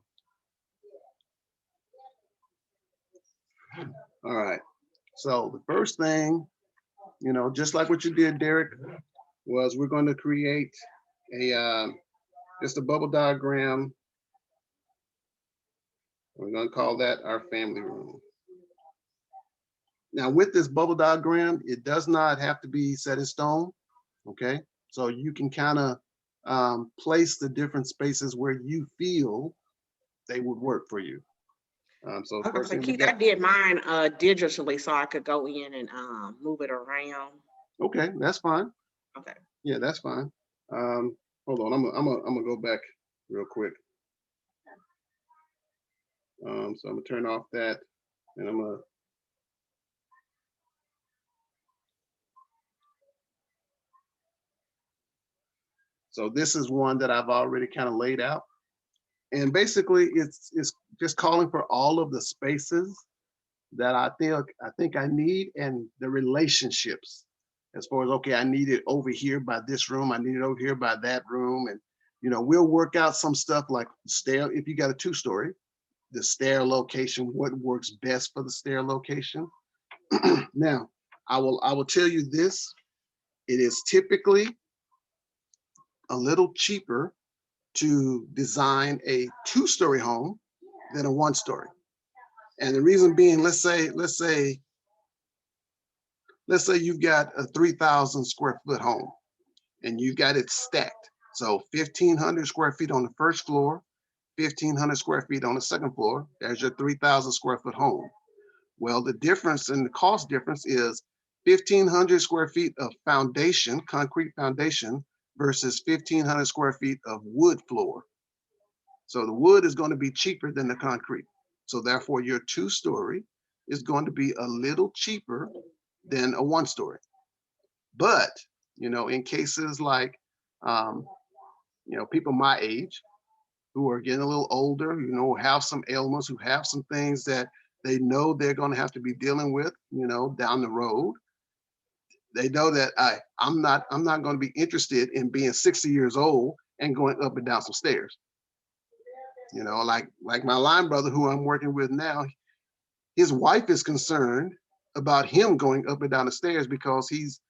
on. All right. So the first thing, you know, just like what you did, Derek, was we're going to create just a bubble diagram. We're going to call that our family room. Now with this bubble diagram, it does not have to be set in stone, okay? So you can kind of place the different spaces where you feel they would work for you. So Okay, first so thing we Keith, I got, did mine digitally so I could go in and move it around. okay, that's fine. Okay. Yeah, that's fine. Hold on, I'm gonna go back real quick. So I'm gonna turn off that, and I'm gonna. So this is one that I've already kind of laid out. And basically it's just calling for all of the spaces that I think I need, and the relationships as far as, okay, I need it over here by this room, I need it over here by that room. And we'll work out some stuff like stair. If you got a 2-story, the stair location, what works best for the stair location. Now, I will tell you this, it is typically a little cheaper to design a 2-story home than a 1-story. And the reason being, let's say you've got a 3,000 square foot home and you've got it stacked. So 1,500 square feet on the first floor, 1,500 square feet on the second floor. There's your 3,000 square foot home. Well, the difference in the cost difference is 1,500 square feet of foundation, concrete foundation, versus 1,500 square feet of wood floor. So the wood is going to be cheaper than the concrete. So therefore your 2-story is going to be a little cheaper than a 1-story. But, in cases like, people my age who are getting a little older, who have some ailments, who have some things that they know they're going to have to be dealing with, down the road. They know that I'm not going to be interested in being 60 years old and going up and down some stairs. Like my line brother who I'm working with now, his wife is concerned about him going up and down the stairs because he's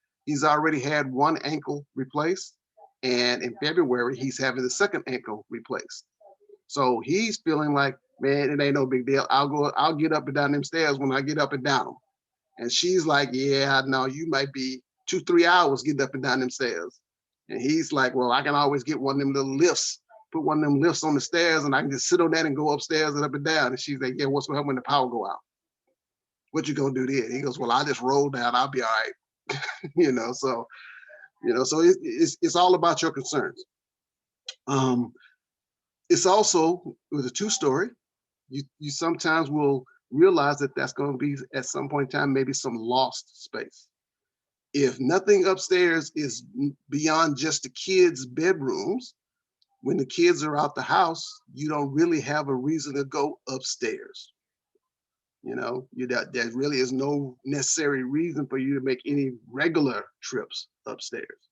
already had one ankle replaced, and in February he's having the second ankle replaced. So he's feeling like, man, it ain't no big deal. I'll get up and down them stairs when I get up and down them. And she's like, yeah, no, you might be 2-3 hours getting up and down them stairs. And he's like, well, I can always get one of them little lifts, put one of them lifts on the stairs, and I can just sit on that and go upstairs and up and down. And she's like, yeah, what's gonna happen when the power go out? What you gonna do then? He goes, well, I just roll down, I'll be all right. So it's all about your concerns. It's also with a 2-story, you sometimes will realize that that's going to be at some point in time maybe some lost space. If nothing upstairs is beyond just the kids' bedrooms, when the kids are out the house, you don't really have a reason to go upstairs. There really is no necessary reason for you to make any regular trips upstairs.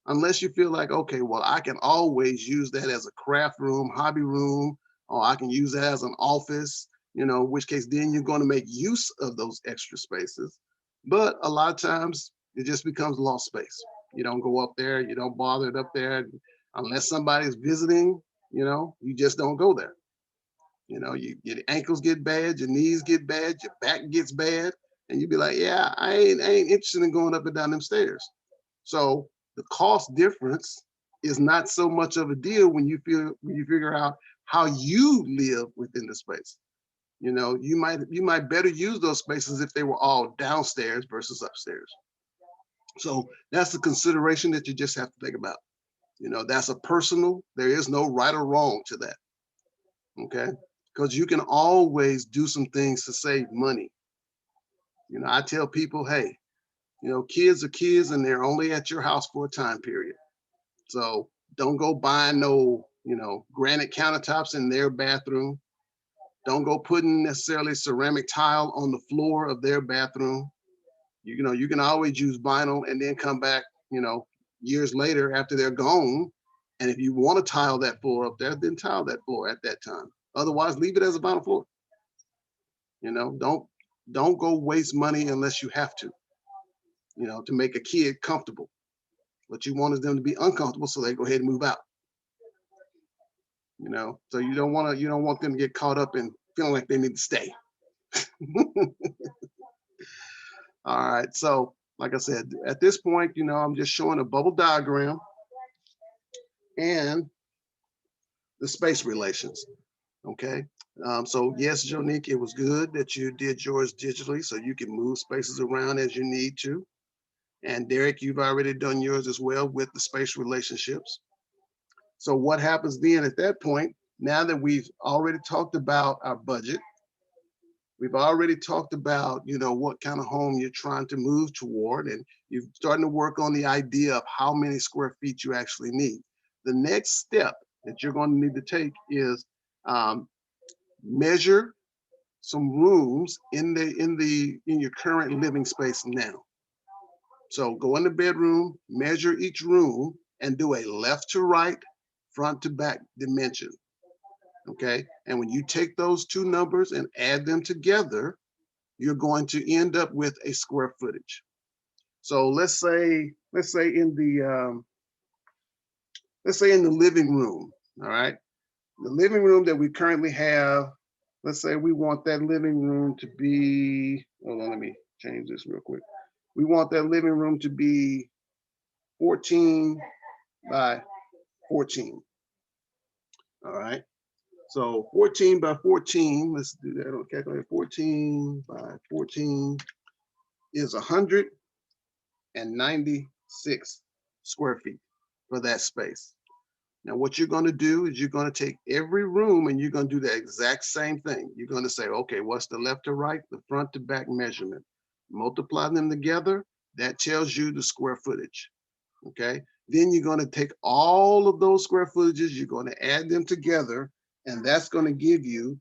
Unless you feel like, okay, well, I can always use that as a craft room, hobby room, or I can use that as an office, in which case then you're going to make use of those extra spaces. But a lot of times it just becomes lost space. You don't go up there, you don't bother it up there unless somebody's visiting, you just don't go there. Your ankles get bad, your knees get bad, your back gets bad, and you'd be like, yeah, I ain't interested in going up and down them stairs. So the cost difference is not so much of a deal when you figure out how you live within the space. You might better use those spaces if they were all downstairs versus upstairs. So that's the consideration that you just have to think about. That's a personal, there is no right or wrong to that. Okay? Because you can always do some things to save money. I tell people, hey, kids are kids and they're only at your house for a time period. So don't go buying no, granite countertops in their bathroom. Don't go putting necessarily ceramic tile on the floor of their bathroom. You can always use vinyl and then come back, years later after they're gone. And if you want to tile that floor up there, then tile that floor at that time. Otherwise, leave it as a vinyl floor. Don't go waste money unless you have to, to make a kid comfortable. What you want is them to be uncomfortable so they go ahead and move out. You know, so you don't want them to get caught up in feeling like they need to stay. All right, so like I said, at this point, you know, I'm just showing a bubble diagram and the space relations. Okay. So yes, Jonique, it was good that you did yours digitally so you can move spaces around as you need to. And Derek, you've already done yours as well with the space relationships. So what happens then at that point, now that we've already talked about our budget, we've already talked about, you know, what kind of home you're trying to move toward, and you're starting to work on the idea of how many square feet you actually need. The next step that you're going to need to take is measure some rooms in your current living space now. So go in the bedroom, measure each room, and do a left to right, front to back dimension. Okay. And when you take those two numbers and add them together, you're going to end up with a square footage. So let's say in the living room. All right. The living room that we currently have, let's say we want that living room to be, hold on, let me change this real quick. We want that living room to be 14 by 14. All right. So 14 by 14, let's do that on calculator. 14 by 14 is 196 square feet for that space. Now, what you're going to do is you're going to take every room and you're going to do the exact same thing. You're going to say, okay, what's the left to right, the front to back measurement? Multiply them together. That tells you the square footage. Okay. Then you're going to take all of those square footages, you're going to add them together, and that's going to give you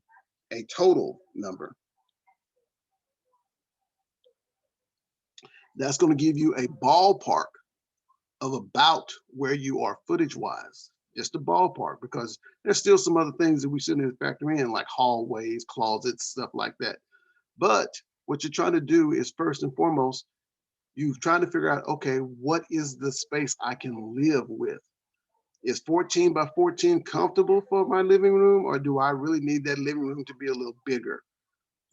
a total number. That's going to give you a ballpark of about where you are footage wise, just a ballpark, because there's still some other things that we still need to factor in, like hallways, closets, stuff like that. But what you're trying to do is, first and foremost, you're trying to figure out, okay, what is the space I can live with? Is 14 by 14 comfortable for my living room, or do I really need that living room to be a little bigger?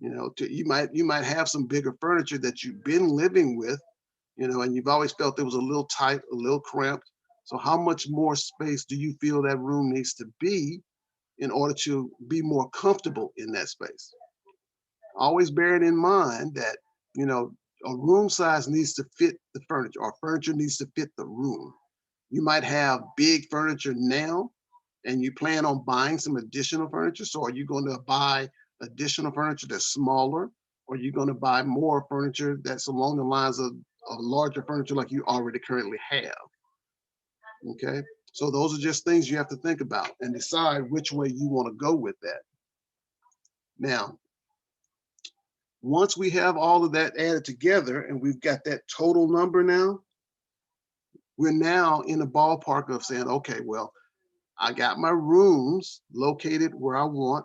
You know, you might have some bigger furniture that you've been living with, you know, and you've always felt it was a little tight, a little cramped. So how much more space do you feel that room needs to be in order to be more comfortable in that space? Always bearing in mind that, you know, a room size needs to fit the furniture, or furniture needs to fit the room. You might have big furniture now and you plan on buying some additional furniture. So are you going to buy additional furniture that's smaller, or are you going to buy more furniture that's along the lines of larger furniture like you already currently have? Okay. So those are just things you have to think about and decide which way you want to go with that. Now, once we have all of that added together and we've got that total number now, we're now in the ballpark of saying, okay, well, I got my rooms located where I want.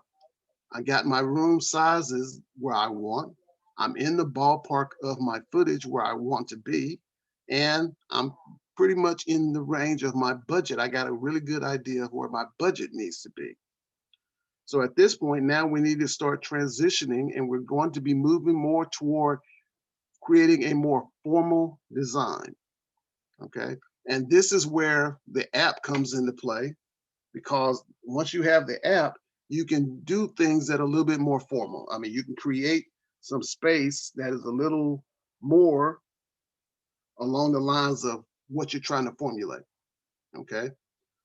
I got my room sizes where I want. I'm in the ballpark of my footage where I want to be. And I'm pretty much in the range of my budget. I got a really good idea of where my budget needs to be. So at this point, now we need to start transitioning, and we're going to be moving more toward creating a more formal design. Okay. And this is where the app comes into play, because once you have the app, you can do things that are a little bit more formal. I mean, you can create some space that is a little more along the lines of what you're trying to formulate. Okay.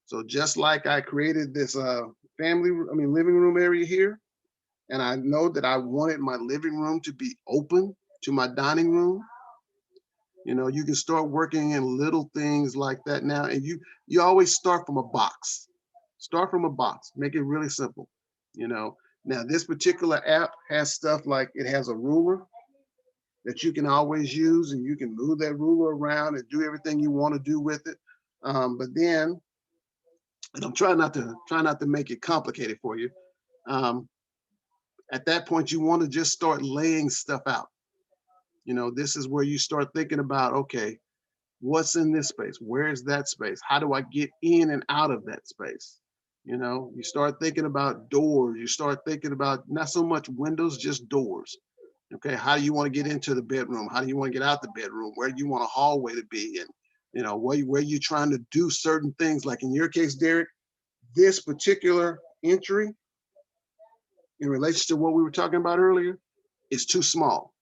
So just like I created this living room area here, and I know that I wanted my living room to be open to my dining room. You know, you can start working in little things like that now, and you always start from a box. Start from a box. Make it really simple. You know, now this particular app has stuff like, it has a ruler that you can always use, and you can move that ruler around and do everything you want to do with it. But then, and I'm trying not to make it complicated for you. At that point, you want to just start laying stuff out. You know, this is where you start thinking about, okay, What's in this space? Where is that space? How do I get in and out of that space? You know, you start thinking about doors. You start thinking about not so much windows, just doors. Okay, how do you want to get into the bedroom? How do you want to get out the bedroom? Where do you want a hallway to be? And you know, where you trying to do certain things? Like in your case, Derek, this particular entry in relation to what we were talking about earlier is too small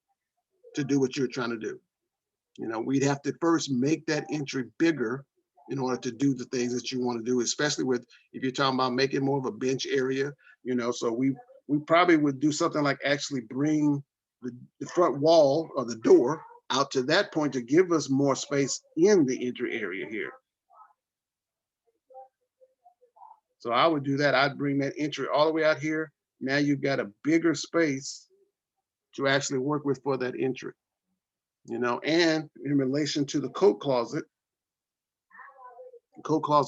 to do what you're trying to do. You know, we'd have to first make that entry bigger in order to do the things that you want to do, especially with if you're talking about making more of a bench area, you know, so we probably would do something like actually bring the front wall or the door out to that point to give us more space in the entry area here. So I would do that. I'd bring that entry all the way out here. Now you've got a bigger space to actually work with for that entry. You know, and in relation to the coat closet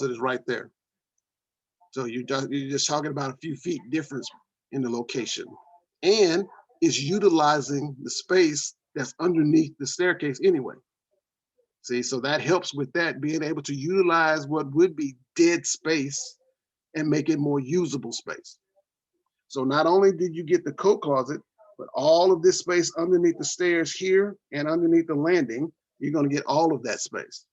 is right there. So you're just talking about a few feet difference in the location, and it's utilizing the space that's underneath the staircase anyway. See, so that helps with that, being able to utilize what would be dead space and make it more usable space. So not only did you get the coat closet, but all of this space underneath the stairs here and underneath the landing, you're going to get all of that space.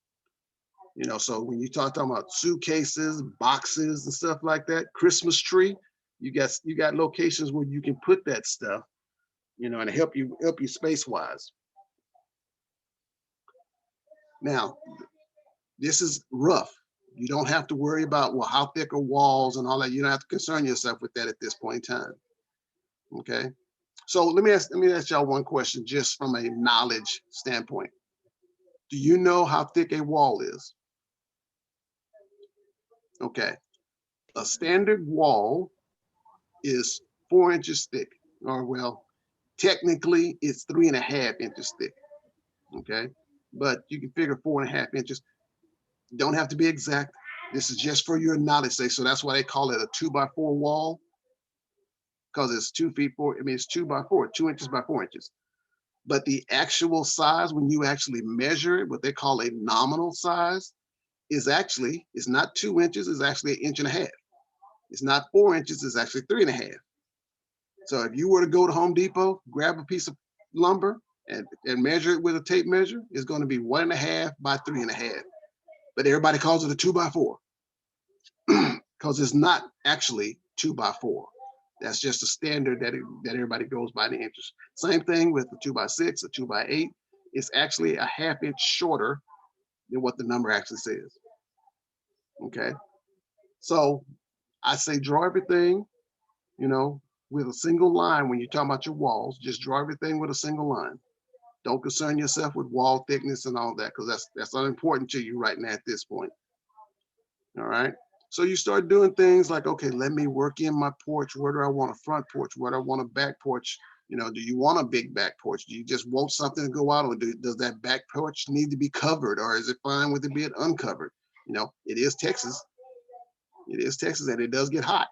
You know, so when you talking about suitcases, boxes, and stuff like that, Christmas tree, you got locations where you can put that stuff, you know, and help you space wise. Now, this is rough. You don't have to worry about, well, how thick are walls and all that. You don't have to concern yourself with that at this point in time. Okay. So let me ask y'all one question, just from a knowledge standpoint. Do you know how thick a wall is? Okay. A standard wall is 4 inches thick, or well, technically it's 3.5 inches thick. Okay. But you can figure 4.5 inches. Don't have to be exact. This is just for your knowledge sake. So that's why they call it a 2x4 wall, because it's 2 feet 4. I mean, it's 2x4, 2 inches by 4 inches. But the actual size, when you actually measure it, what they call a nominal size, is actually, it's not 2 inches, it's actually 1.5 inches. It's not 4 inches, it's actually 3.5 inches. So if you were to go to Home Depot, grab a piece of lumber and measure it with a tape measure, it's going to be 1.5 by 3.5. But everybody calls it a 2x4 because it's not actually 2x4. That's just a standard that everybody goes by the inches. Same thing with the 2x6, a 2x8. It's actually a 1/2 inch shorter than what the number actually says. Okay. So I say draw everything, you know, with a single line. When you're talking about your walls, just draw everything with a single line. Don't concern yourself with wall thickness and all that, because that's unimportant to you right now at this point. All right. So you start doing things like, okay, let me work in my porch. Where do I want a front porch? Where do I want a back porch? You know, do you want a big back porch? Do you just want something to go out on? Does that back porch need to be covered, or is it fine with it being uncovered? You know, it is Texas. It is Texas, and it does get hot.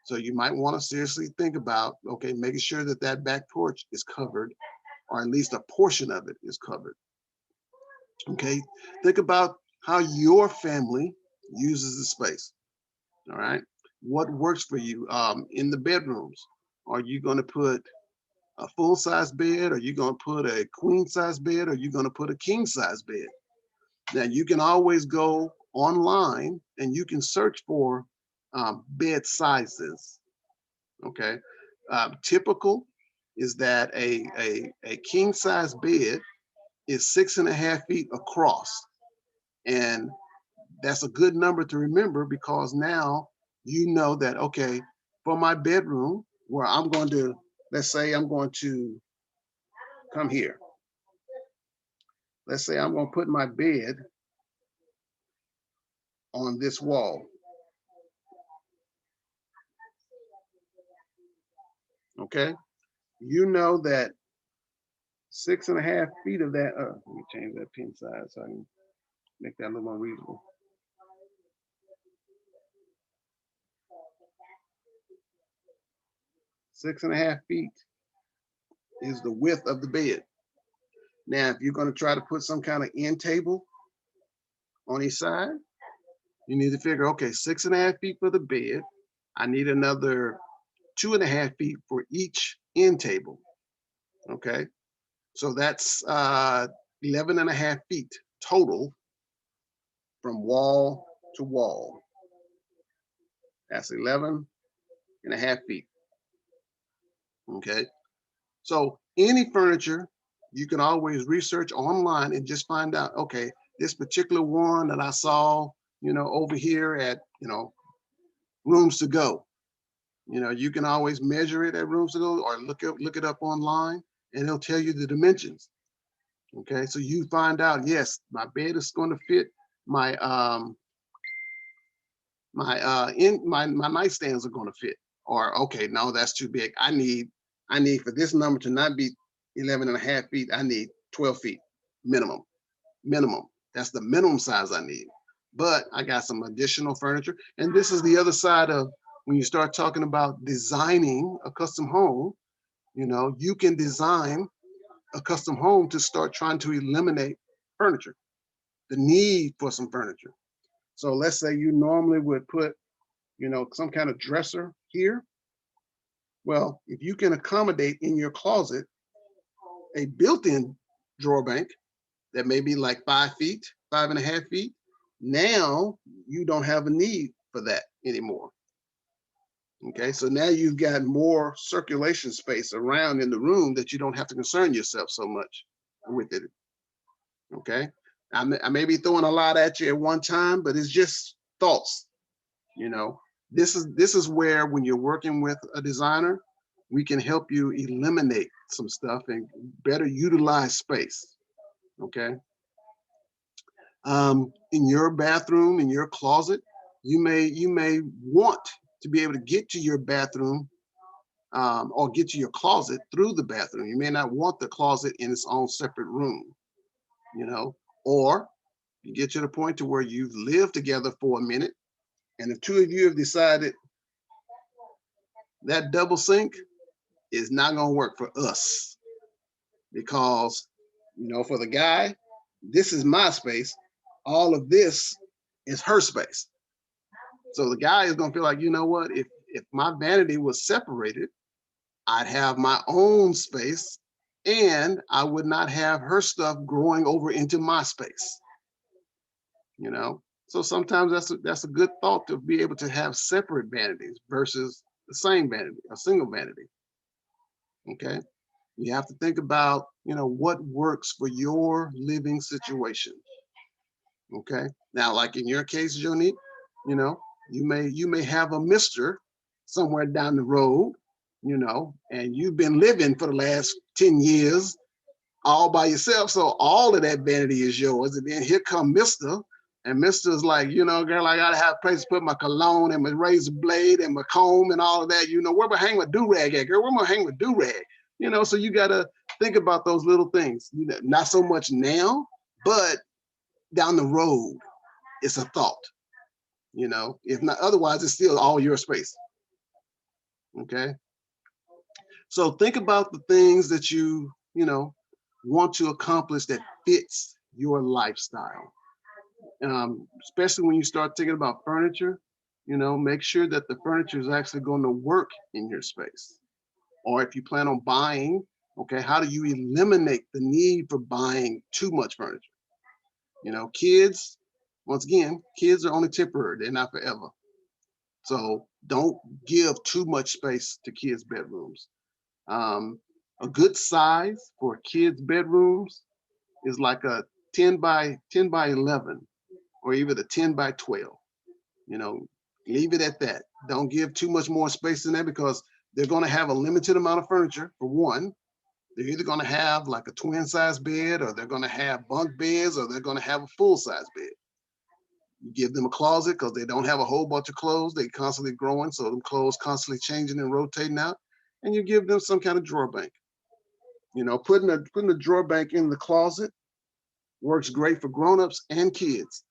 So you might want to seriously think about, okay, making sure that that back porch is covered, or at least a portion of it is covered. Okay, think about how your family uses the space. All right, what works for you in the bedrooms? Are you going to put a full-size bed? Are you going to put a queen-size bed? Or are you going to put a king-size bed? Now you can always go online and you can search for bed sizes. Okay, typical is that a king-size bed is 6.5 feet across, and that's a good number to remember, because now you know that, okay, for my bedroom where I'm going to, let's say I'm going to come here. Let's say I'm going to put my bed on this wall. Okay. You know that 6.5 feet of that, let me change that pin size so I can make that a little more reasonable. Six and a half feet is the width of the bed. Now, if you're going to try to put some kind of end table, on each side. You need to figure, okay, 6.5 feet for the bed. I need another 2.5 feet for each end table. Okay, so that's 11.5 feet total from wall to wall. That's 11.5 feet. Okay, so any furniture you can always research online and just find out, okay, this particular one that I saw, over here at, Rooms To Go. You can always measure it at Rooms To Go or look it up online, and it'll tell you the dimensions. Okay, so you find out, yes, my bed is going to fit my my nightstands are going to fit, or okay, no, that's too big. I need for this number to not be 11.5 feet. I need 12 feet minimum. That's the minimum size I need. But I got some additional furniture, and this is the other side of when you start talking about designing a custom home. You can design a custom home to start trying to eliminate furniture, the need for some furniture. So let's say you normally would put, some kind of dresser here. Well, if you can accommodate in your closet a built-in drawer bank that may be like 5 feet, 5.5 feet, now you don't have a need for that anymore. Okay, so now you've got more circulation space around in the room that you don't have to concern yourself so much with it. Okay, I may be throwing a lot at you at one time, but it's just thoughts. This is where, when you're working with a designer, we can help you eliminate some stuff and better utilize space. Okay. In your bathroom, in your closet, you may want to be able to get to your bathroom or get to your closet through the bathroom. You may not want the closet in its own separate room, or you get to the point to where you've lived together for a minute, and the two of you have decided that double sink is not going to work for us, because, for the guy, this is my space. All of this is her space. So the guy is going to feel like, you know what, if my vanity was separated, I'd have my own space and I would not have her stuff growing over into my space. So sometimes that's a good thought, to be able to have separate vanities versus the same vanity, a single vanity. Okay, you have to think about, what works for your living situation. Okay, now, like in your case, Jonique, you may have a Mr. somewhere down the road, and you've been living for the last 10 years all by yourself. So all of that vanity is yours. And then here come Mr. And Mr.'s like, girl, I gotta have a place to put my cologne and my razor blade and my comb and all of that. Where am I hang my do-rag at, girl? Where am I hang my do-rag? So you gotta think about those little things. Not so much now, but down the road, it's a thought. If not, otherwise it's still all your space. Okay, so think about the things that you want to accomplish that fits your lifestyle. Especially when you start thinking about furniture, make sure that the furniture is actually going to work in your space. Or if you plan on buying, okay, how do you eliminate the need for buying too much furniture? Kids, once again, kids are only temporary, they're not forever. So don't give too much space to kids' bedrooms. A good size for kids' bedrooms is like a 10 by 11, or even a 10 by 12. Leave it at that. Don't give too much more space than that, because they're going to have a limited amount of furniture. For one, they're either going to have like a twin size bed, or they're going to have bunk beds, or they're going to have a full size bed. You give them a closet because they don't have a whole bunch of clothes. They're constantly growing, so them clothes constantly changing and rotating out. And you give them some kind of drawer bank. Putting a drawer bank in the closet works great for grown-ups and kids.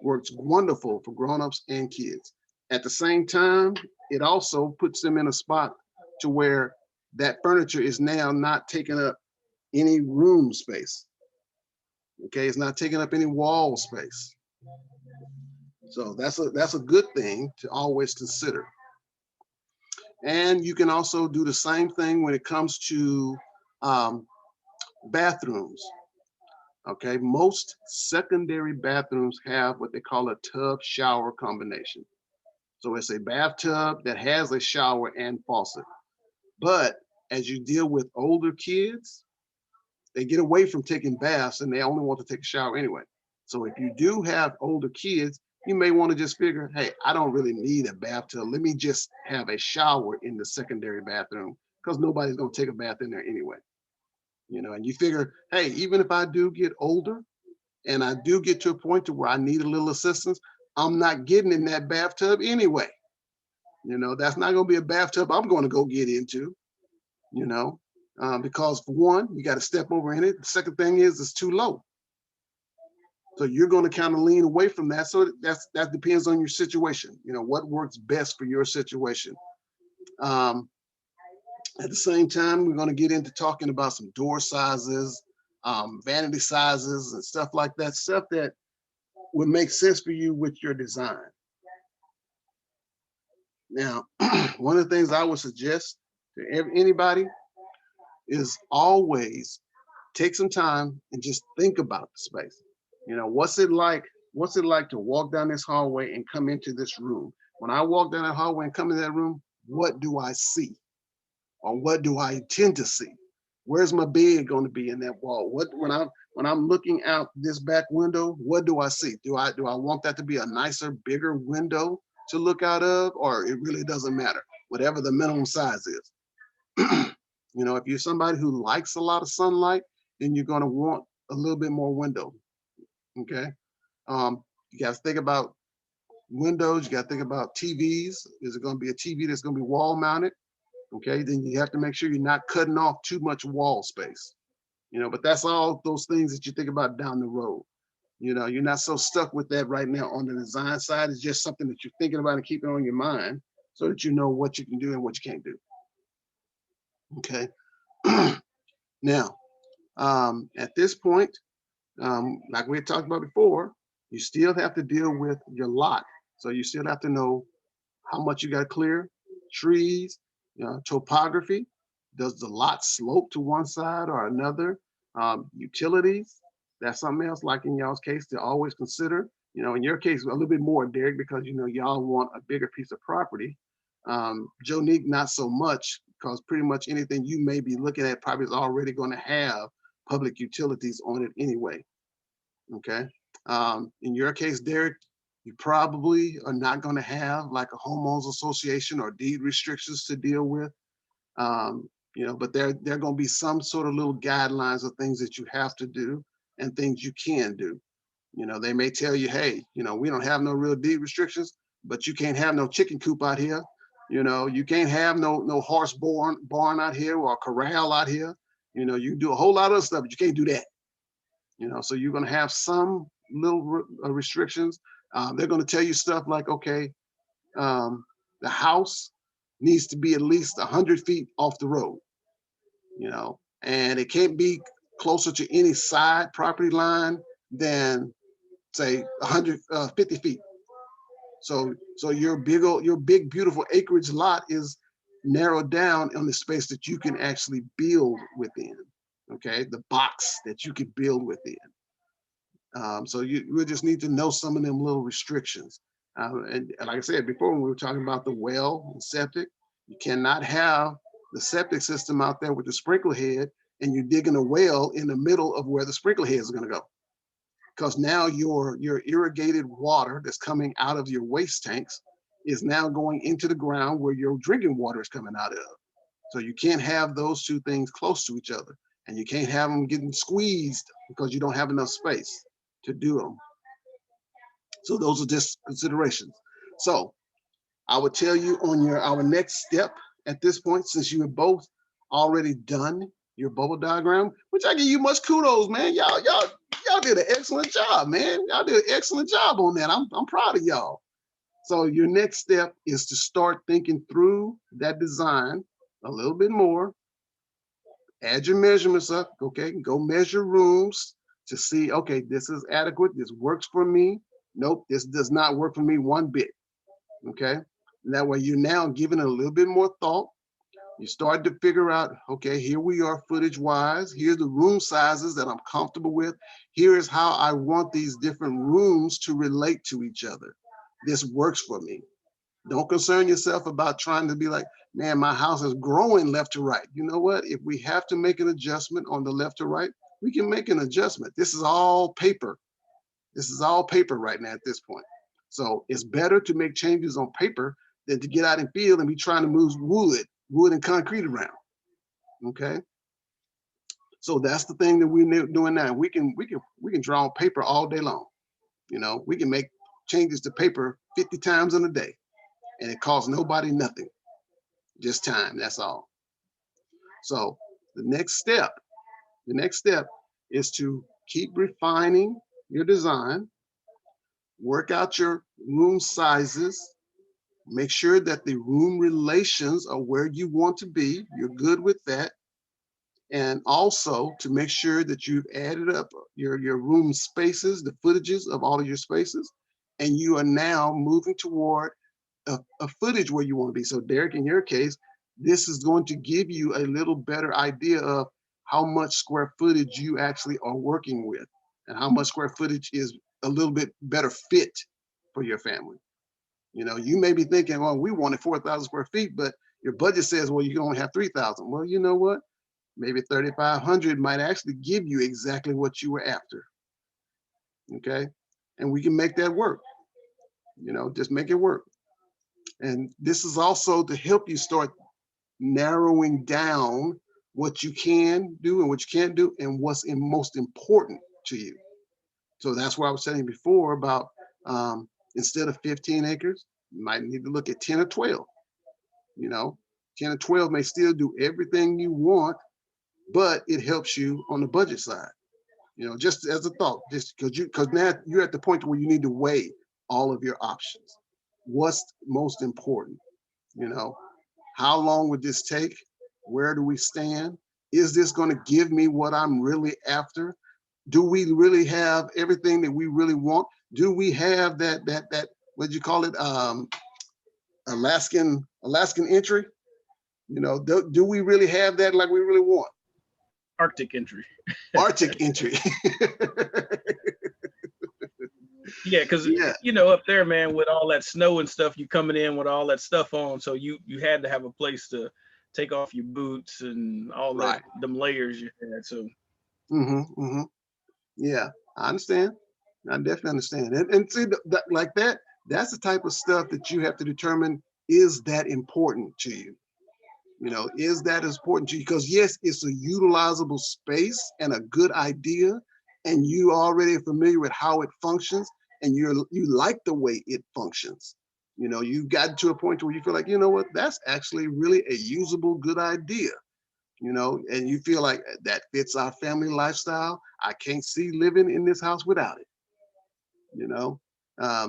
Works wonderful for grown-ups and kids. At the same time, it also puts them in a spot to where that furniture is now not taking up any room space. Okay, it's not taking up any wall space. So that's a good thing to always consider. And you can also do the same thing when it comes to bathrooms. Okay, most secondary bathrooms have what they call a tub shower combination. So it's a bathtub that has a shower and faucet. But as you deal with older kids, they get away from taking baths and they only want to take a shower anyway. So if you do have older kids, you may want to just figure, hey, I don't really need a bathtub. Let me just have a shower in the secondary bathroom because nobody's going to take a bath in there anyway. You know, and you figure, hey, even if I do get older and I do get to a point to where I need a little assistance, I'm not getting in that bathtub anyway. You know, that's not going to be a bathtub I'm going to go get into, you know, because for one, you got to step over in it. The second thing is it's too low. So you're going to kind of lean away from that. So that depends on your situation. You know, what works best for your situation. At the same time, we're going to get into talking about some door sizes, vanity sizes and stuff like that, stuff that would make sense for you with your design. Now, one of the things I would suggest to anybody is always take some time and just think about the space. You know, what's it like to walk down this hallway and come into this room? When I walk down that hallway and come in that room, what do I see? Or what do I intend to see? Where's my bed going to be in that wall? When I'm looking out this back window, what do I see? Do I want that to be a nicer, bigger window to look out of, or it really doesn't matter, whatever the minimum size is? You know, if you're somebody who likes a lot of sunlight, then you're going to want a little bit more window. Okay. You got to think about windows. You got to think about TVs. Is it going to be a TV that's going to be wall mounted? Okay. Then you have to make sure you're not cutting off too much wall space. You know, but that's all those things that you think about down the road. You know, you're not so stuck with that right now on the design side. It's just something that you're thinking about and keeping on your mind so that you know what you can do and what you can't do. Okay. Now, at this point, like we had talked about before, you still have to deal with your lot. So you still have to know how much you got to clear, trees, topography. Does the lot slope to one side or another? Utilities, that's something else, like in y'all's case, to always consider. You know, in your case, a little bit more, Derek, because, you know, y'all want a bigger piece of property. Jonique, not so much, because pretty much anything you may be looking at probably is already going to have public utilities on it anyway. Okay. In your case, Derek, you probably are not going to have like a homeowners association or deed restrictions to deal with. You know, but there are going to be some sort of little guidelines of things that you have to do and things you can do. You know, they may tell you, hey, you know, we don't have no real deed restrictions, but you can't have no chicken coop out here. You know, you can't have no horse barn out here or corral out here. You know, you can do a whole lot of stuff, but you can't do that. You know, so you're going to have some little restrictions. They're going to tell you stuff like, okay, the house needs to be at least 100 feet off the road, you know, and it can't be closer to any side property line than, say, 150 feet. So your big, beautiful acreage lot is narrowed down on the space that you can actually build within. Okay, the box that you can build within. So you just need to know some of them little restrictions. And like I said before, when we were talking about the well and septic, you cannot have the septic system out there with the sprinkler head and you're digging a well in the middle of where the sprinkler heads are going to go. Because now your irrigated water that's coming out of your waste tanks is now going into the ground where your drinking water is coming out of. So you can't have those two things close to each other, and you can't have them getting squeezed because you don't have enough space to do them. So those are just considerations. So I would tell you on our next step at this point, since you have both already done your bubble diagram, which I give you much kudos, man. Y'all did an excellent job, man. Y'all did an excellent job on that. I'm proud of y'all. So your next step is to start thinking through that design a little bit more. Add your measurements up, okay? Go measure rooms, to see, okay, this is adequate, this works for me. Nope, this does not work for me one bit. Okay. And that way you're now giving it a little bit more thought. You start to figure out, okay, here we are footage wise. Here's the room sizes that I'm comfortable with. Here is how I want these different rooms to relate to each other. This works for me. Don't concern yourself about trying to be like, man, my house is growing left to right. You know what? If we have to make an adjustment on the left to right, we can make an adjustment. This is all paper. This is all paper right now at this point. So it's better to make changes on paper than to get out in field and be trying to move wood and concrete around. Okay. So that's the thing that we're doing now. We can draw on paper all day long. You know, we can make changes to paper 50 times in a day, and it costs nobody nothing, just time. That's all. So the next step is to keep refining your design, work out your room sizes, make sure that the room relations are where you want to be. You're good with that. And also to make sure that you've added up your room spaces, the footages of all of your spaces, and you are now moving toward a footage where you want to be. So Derek, in your case, this is going to give you a little better idea of how much square footage you actually are working with and how much square footage is a little bit better fit for your family. You know, you may be thinking, well, we wanted 4,000 square feet, but your budget says, well, you can only have 3,000. Well, you know what? Maybe 3,500 might actually give you exactly what you were after. Okay. And we can make that work. You know, just make it work. And this is also to help you start narrowing down what you can do and what you can't do and what's most important to you. So that's why I was saying before about instead of 15 acres, you might need to look at 10 or 12. You know, 10 or 12 may still do everything you want, but it helps you on the budget side. You know, just as a thought, just because now you're at the point where you need to weigh all of your options. What's most important? You know, how long would this take? Where do we stand? Is this going to give me what I'm really after? Do we really have everything that we really want? Do we have that what'd you call it? Alaskan entry? You know, do we really have that like we really want? Arctic entry. Arctic entry. Yeah, because Yeah. you know, up there, man, with all that snow and stuff, you coming in with all that stuff on, so you had to have a place to take off your boots and all that, Right. them layers you had. So Yeah, I understand. I definitely understand. And see, like that, that's the type of stuff that you have to determine, is that important to you? You know, is that important to you? Because yes, it's a utilizable space and a good idea, and you already are familiar with how it functions, and you like the way it functions. You know, you've gotten to a point where you feel like, you know what, that's actually really a usable, good idea. You know, and you feel like that fits our family lifestyle. I can't see living in this house without it. You know,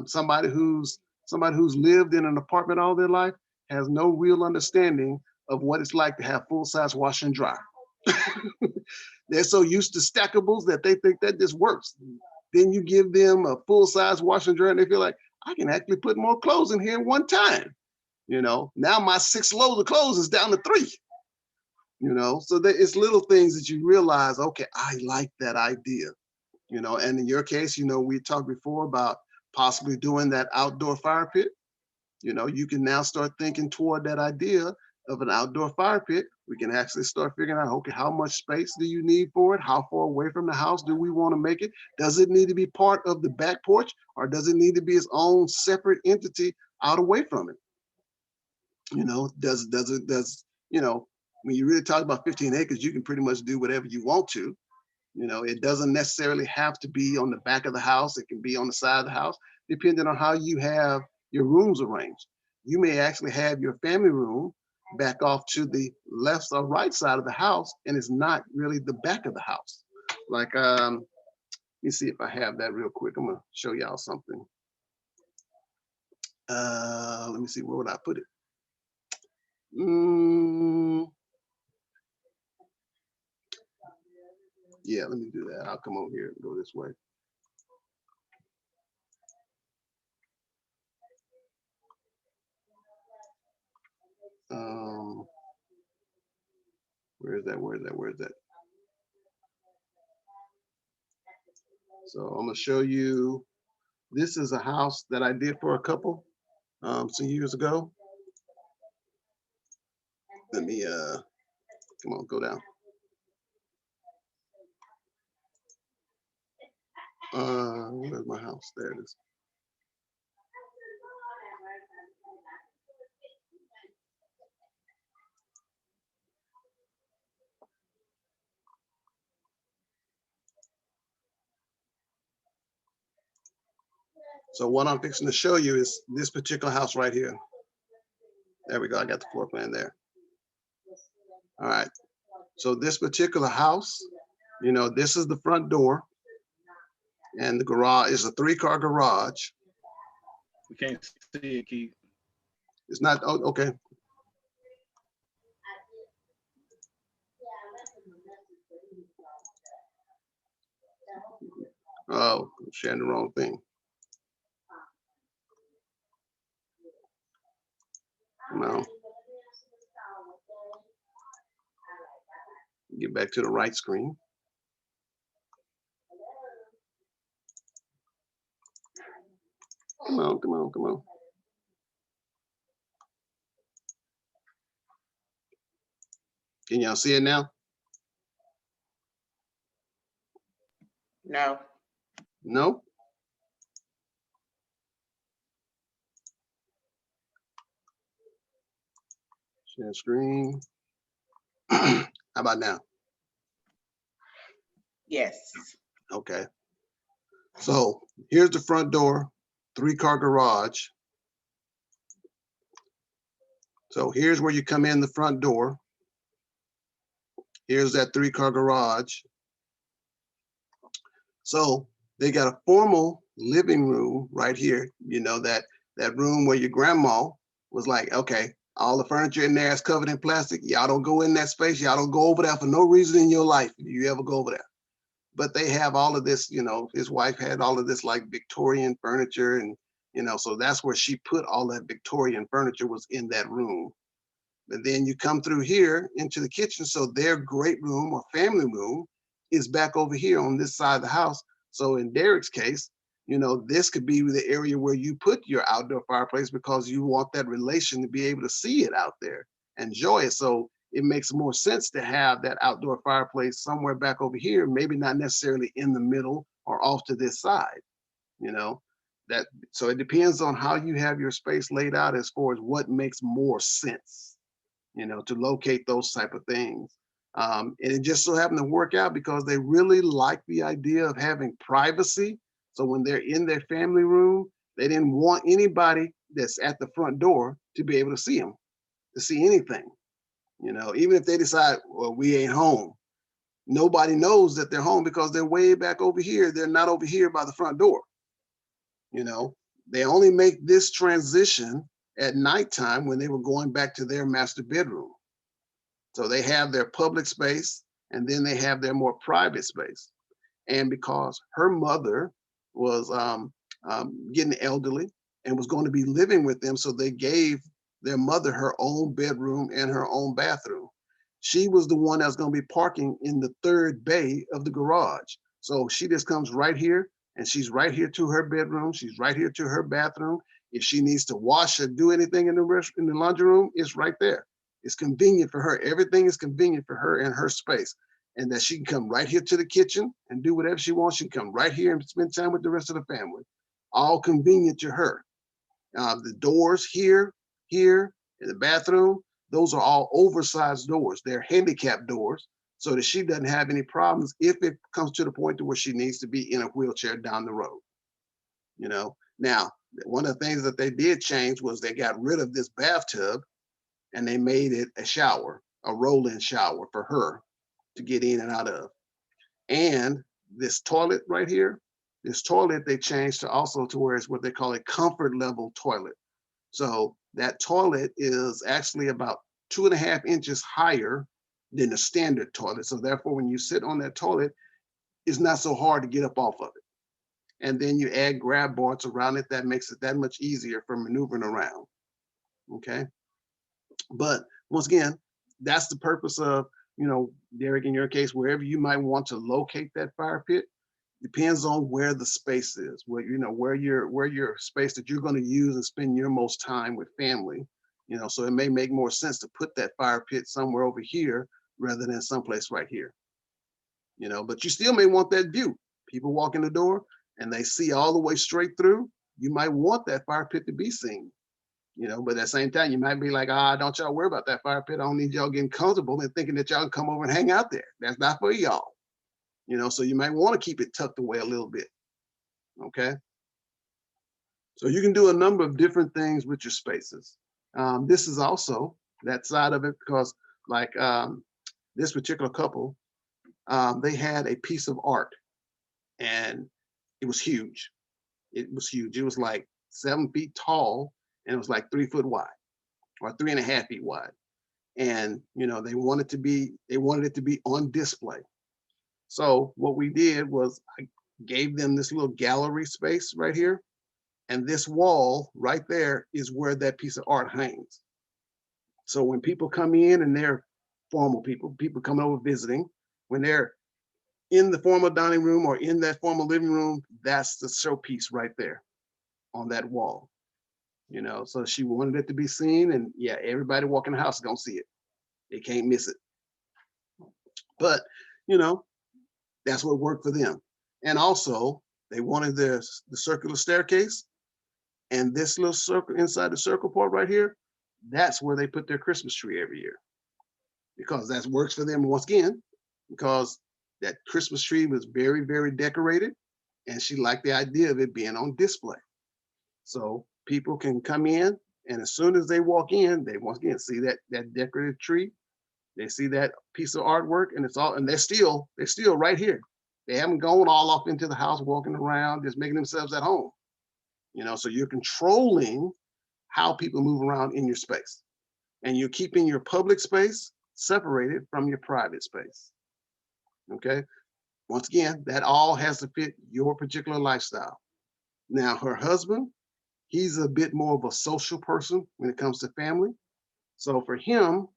somebody who's lived in an apartment all their life has no real understanding of what it's like to have full-size wash and dry. They're so used to stackables that they think that just works. Then you give them a full-size wash and dry and they feel like, I can actually put more clothes in here in one time. You know, now my 6 loads of clothes is down to 3. You know, so it's little things that you realize, okay, I like that idea. You know, and in your case, you know, we talked before about possibly doing that outdoor fire pit. You know, you can now start thinking toward that idea of an outdoor fire pit. We can actually start figuring out, okay, how much space do you need for it? How far away from the house do we want to make it? Does it need to be part of the back porch, or does it need to be its own separate entity out away from it? You know, does you know, when you really talk about 15 acres, you can pretty much do whatever you want to. You know, it doesn't necessarily have to be on the back of the house. It can be on the side of the house, depending on how you have your rooms arranged. You may actually have your family room back off to the left or right side of the house, and it's not really the back of the house. Like, let me see if I have that real quick. I'm gonna show y'all something. Let me see, where would I put it? Yeah, let me do that. I'll come over here and go this way. Where is that? Where is that? Where is that? So I'm gonna show you. This is a house that I did for a couple some years ago. Let me come on, go down. Where's my house? There it is. So what I'm fixing to show you is this particular house right here. There we go. I got the floor plan there. All right. So this particular house, you know, this is the front door, and the garage is a 3-car garage. We can't see it, Keith. It's not, oh, okay. Oh, I'm sharing the wrong thing. No. Get back to the right screen. Come on, come on, come on. Can y'all see it now? No. No? Share screen. How about now? Yes. Okay. So here's the front door, 3-car garage. So here's where you come in the front door. Here's that 3-car garage. So they got a formal living room right here. You know, that room where your grandma was like, okay, all the furniture in there is covered in plastic. Y'all don't go in that space. Y'all don't go over there for no reason in your life. You ever go over there? But they have all of this, you know, his wife had all of this like Victorian furniture, and, you know, so that's where she put all that Victorian furniture, was in that room. And then you come through here into the kitchen. So their great room or family room is back over here on this side of the house. So in Derek's case, you know, this could be the area where you put your outdoor fireplace, because you want that relation to be able to see it out there, enjoy it. So it makes more sense to have that outdoor fireplace somewhere back over here, maybe not necessarily in the middle or off to this side, you know. That, so it depends on how you have your space laid out as far as what makes more sense, you know, to locate those type of things. And it just so happened to work out because they really like the idea of having privacy. So when they're in their family room, they didn't want anybody that's at the front door to be able to see them, to see anything. You know, even if they decide, well, we ain't home, nobody knows that they're home because they're way back over here. They're not over here by the front door. You know, they only make this transition at nighttime when they were going back to their master bedroom. So they have their public space, and then they have their more private space. And because her mother was getting elderly and was going to be living with them, so they gave their mother her own bedroom and her own bathroom. She was the one that's going to be parking in the 3rd bay of the garage. So she just comes right here, and she's right here to her bedroom. She's right here to her bathroom. If she needs to wash or do anything in the laundry room, it's right there. It's convenient for her. Everything is convenient for her in her space. And that she can come right here to the kitchen and do whatever she wants. She can come right here and spend time with the rest of the family. All convenient to her. The doors here, in the bathroom, those are all oversized doors. They're handicap doors, so that she doesn't have any problems if it comes to the point to where she needs to be in a wheelchair down the road. You know, now, one of the things that they did change was they got rid of this bathtub, and they made it a shower, a roll-in shower for her to get in and out of. And this toilet right here, this toilet they changed to also to where it's what they call a comfort level toilet. So that toilet is actually about 2.5 inches higher than the standard toilet. So therefore, when you sit on that toilet, it's not so hard to get up off of it. And then you add grab boards around it. That makes it that much easier for maneuvering around. Okay. But once again, that's the purpose of, Derek, in your case, wherever you might want to locate that fire pit, depends on where the space is, where your space that you're going to use and spend your most time with family. So it may make more sense to put that fire pit somewhere over here rather than someplace right here. But you still may want that view. People walk in the door and they see all the way straight through. You might want that fire pit to be seen. But at the same time, you might be like, don't y'all worry about that fire pit. I don't need y'all getting comfortable and thinking that y'all can come over and hang out there. That's not for y'all. So you might want to keep it tucked away a little bit. Okay. So you can do a number of different things with your spaces. This is also that side of it, because like this particular couple, they had a piece of art and it was huge. It was huge. It was like 7 feet tall and it was like 3 foot wide or 3.5 feet wide. And, they wanted it to be on display. So what we did was I gave them this little gallery space right here. And this wall right there is where that piece of art hangs. So when people come in and they're formal people coming over visiting, when they're in the formal dining room or in that formal living room, that's the showpiece right there on that wall. So she wanted it to be seen, and yeah, everybody walking the house is gonna see it. They can't miss it. But that's what worked for them. And also they wanted the circular staircase, and this little circle inside the circle part right here, that's where they put their Christmas tree every year, because that works for them once again, because that Christmas tree was very, very decorated, and she liked the idea of it being on display. So people can come in, and as soon as they walk in, they once again see that decorated tree. They see that piece of artwork, and they're still right here. They haven't gone all off into the house, walking around, just making themselves at home. So you're controlling how people move around in your space, and you're keeping your public space separated from your private space. Okay. Once again, that all has to fit your particular lifestyle. Now, her husband, he's a bit more of a social person when it comes to family. So for him,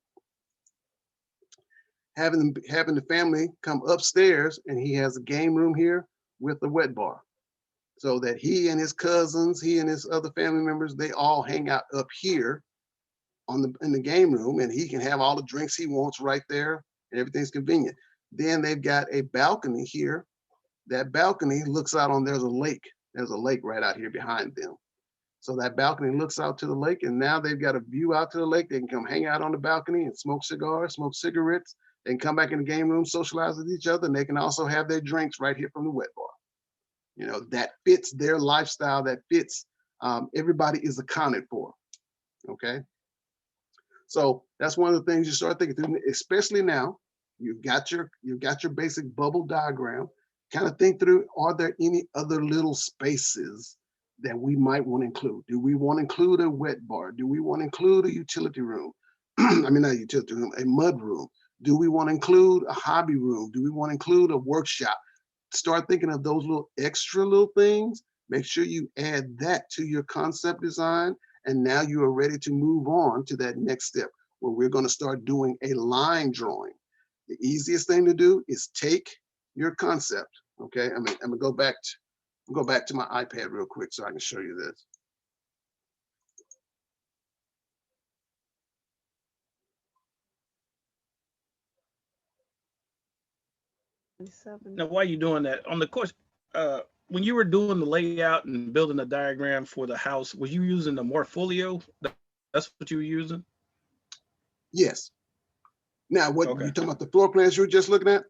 having the family come upstairs, and he has a game room here with a wet bar, so that he and his cousins, he and his other family members, they all hang out up here in the game room, and he can have all the drinks he wants right there, and everything's convenient. Then they've got a balcony here. That balcony looks out on, there's a lake right out here behind them. So that balcony looks out to the lake, and now they've got a view out to the lake. They can come hang out on the balcony and smoke cigars, smoke cigarettes. They can come back in the game room, socialize with each other, and they can also have their drinks right here from the wet bar. That fits their lifestyle, that fits, everybody is accounted for. Okay. So that's one of the things you start thinking through, especially now. You've got your basic bubble diagram. Kind of think through, are there any other little spaces that we might want to include? Do we want to include a wet bar? Do we want to include a utility room? I mean, not a utility room, a mud room. Do we want to include a hobby room? Do we want to include a workshop? Start thinking of those little extra little things. Make sure you add that to your concept design. And now you are ready to move on to that next step, where we're going to start doing a line drawing. The easiest thing to do is take your concept. Okay, I'm gonna go back to my iPad real quick so I can show you this. Now, while you're doing that, on the course, when you were doing the layout and building the diagram for the house, was you using the Morpholio? That's what you were using? Yes. Now, what Okay. you talking about, the floor plans you were just looking at?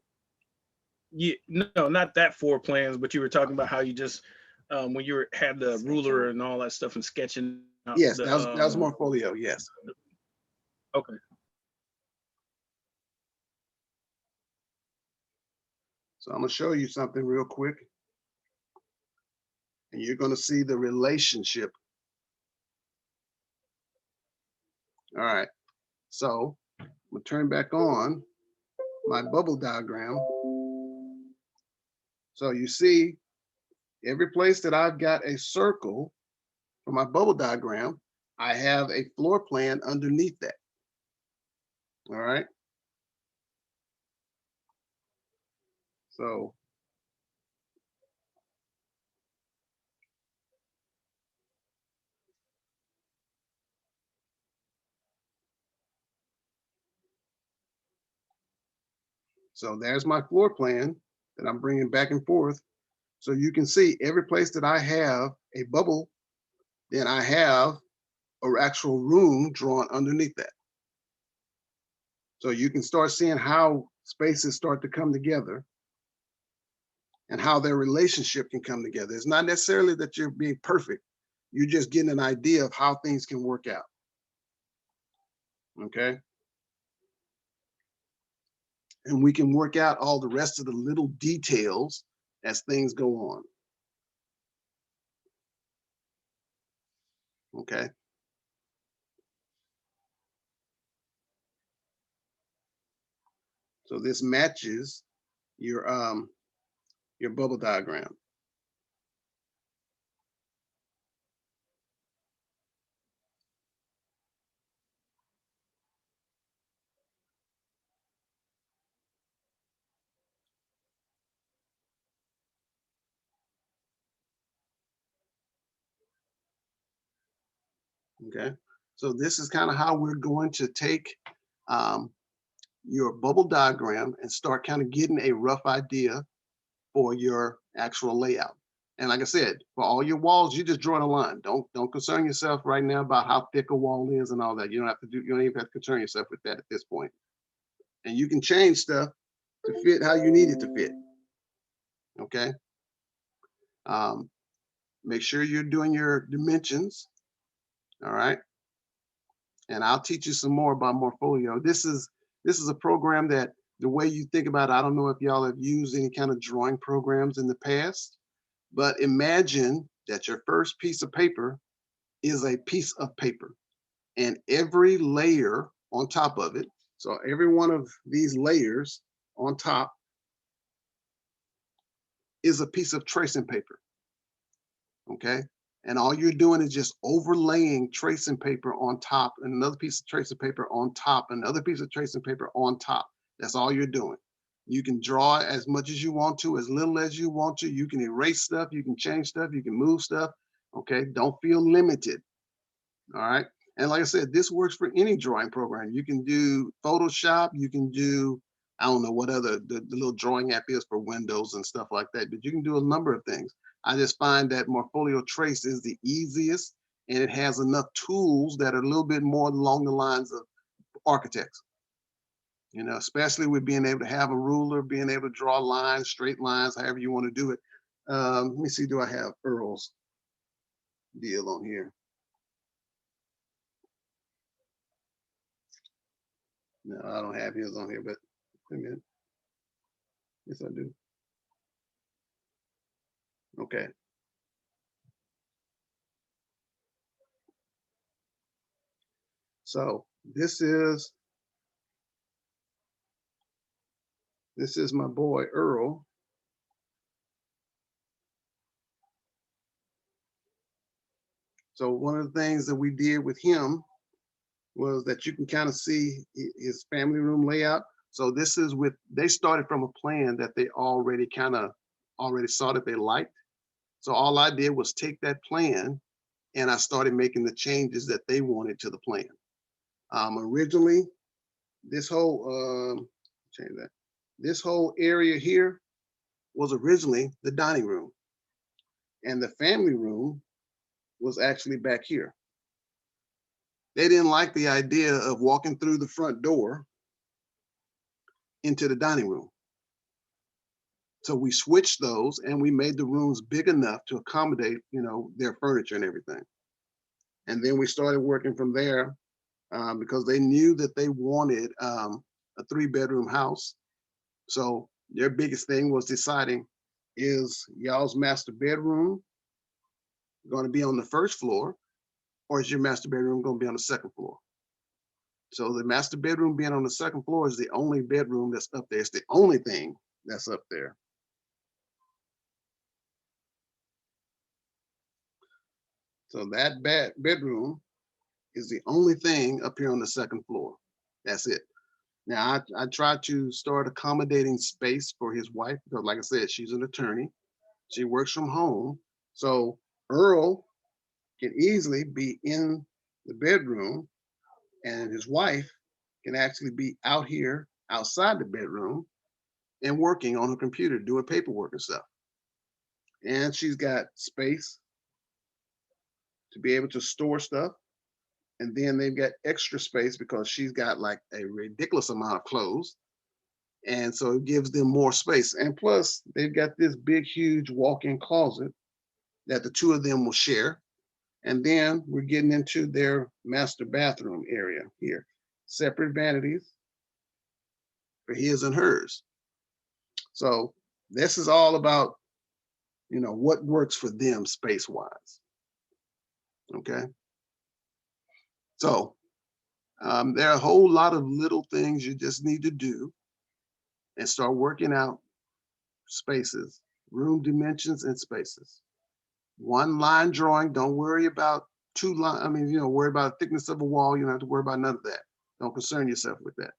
Yeah, no, not that floor plans, but you were talking about how you just when you had the ruler and all that stuff and sketching out. Yes, that was Morpholio. Yes. Okay. So I'm gonna show you something real quick, and you're gonna see the relationship. All right. So I'm gonna turn back on my bubble diagram. So you see, every place that I've got a circle for my bubble diagram, I have a floor plan underneath that. All right. So there's my floor plan that I'm bringing back and forth. So you can see every place that I have a bubble, then I have an actual room drawn underneath that. So you can start seeing how spaces start to come together and how their relationship can come together. It's not necessarily that you're being perfect. You're just getting an idea of how things can work out. Okay. And we can work out all the rest of the little details as things go on. Okay. So this matches your bubble diagram. Okay. So this is kind of how we're going to take your bubble diagram and start kind of getting a rough idea for your actual layout. And like I said, for all your walls, you just draw a line. Don't concern yourself right now about how thick a wall is and all that. You don't even have to concern yourself with that at this point. And you can change stuff to fit how you need it to fit. Okay. Make sure you're doing your dimensions. All right. And I'll teach you some more about Morpholio. This is a program that the way you think about it, I don't know if y'all have used any kind of drawing programs in the past, but imagine that your first piece of paper is a piece of paper and every layer on top of it. So every one of these layers on top is a piece of tracing paper. Okay. And all you're doing is just overlaying tracing paper on top, and another piece of tracing paper on top, another piece of tracing paper on top. That's all you're doing. You can draw as much as you want to, as little as you want to. You can erase stuff, you can change stuff, you can move stuff. Okay, don't feel limited. All right. And like I said, this works for any drawing program. You can do Photoshop, you can do, I don't know what other the little drawing app is for Windows and stuff like that, but you can do a number of things. I just find that Morpholio Trace is the easiest, and it has enough tools that are a little bit more along the lines of architects. You know, especially with being able to have a ruler, being able to draw lines, straight lines, however you want to do it. Let me see, do I have Earl's deal on here? No, I don't have his on here, but wait a minute. Yes, I do. Okay. So this is my boy Earl. So one of the things that we did with him was that you can kind of see his family room layout. So this is they started from a plan that they already saw that they liked. So all I did was take that plan and I started making the changes that they wanted to the plan. Originally, this whole change that. This whole area here was originally the dining room, and the family room was actually back here. They didn't like the idea of walking through the front door into the dining room. So we switched those and we made the rooms big enough to accommodate, you know, their furniture and everything. And then we started working from there because they knew that they wanted a 3-bedroom house. So their biggest thing was deciding, is y'all's master bedroom going to be on the first floor, or is your master bedroom going to be on the second floor? So the master bedroom being on the second floor is the only bedroom that's up there. It's the only thing that's up there. So that bedroom is the only thing up here on the second floor. That's it. Now, I tried to start accommodating space for his wife because, like I said, she's an attorney. She works from home. So Earl can easily be in the bedroom, and his wife can actually be out here outside the bedroom and working on her computer, doing paperwork and stuff. And she's got space to be able to store stuff. And then they've got extra space because she's got like a ridiculous amount of clothes. And so it gives them more space. And plus, they've got this big, huge walk-in closet that the two of them will share. And then we're getting into their master bathroom area here. Separate vanities for his and hers. So this is all about, you know, what works for them space-wise. Okay. So there are a whole lot of little things you just need to do and start working out spaces, room dimensions and spaces. One line drawing, don't worry about two line. I mean, you know, worry about the thickness of a wall. You don't have to worry about none of that. Don't concern yourself with that.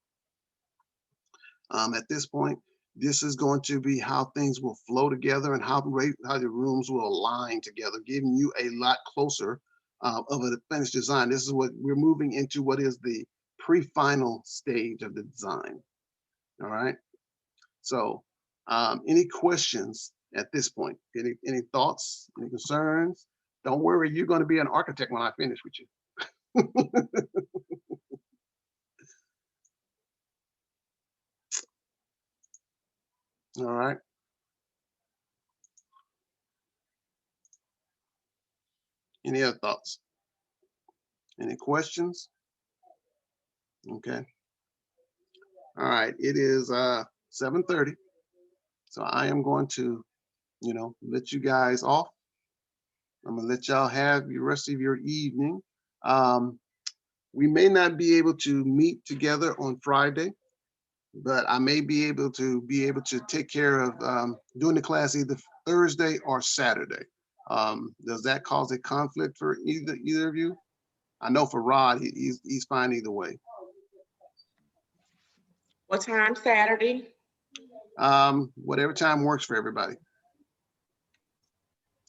At this point, this is going to be how things will flow together and how the rooms will align together, giving you a lot closer of a finished design. This is what we're moving into, what is the pre-final stage of the design. All right. So any questions at this point? Any thoughts, any concerns? Don't worry, you're going to be an architect when I finish with you. All right. Any other thoughts? Any questions? Okay. All right. It is 7:30. So I am going to, you know, let you guys off. I'm gonna let y'all have the rest of your evening. We may not be able to meet together on Friday, but I may be able to take care of doing the class either Thursday or Saturday. Does that cause a conflict for either of you? I know for Rod, he's fine either way. What time Saturday? Whatever time works for everybody.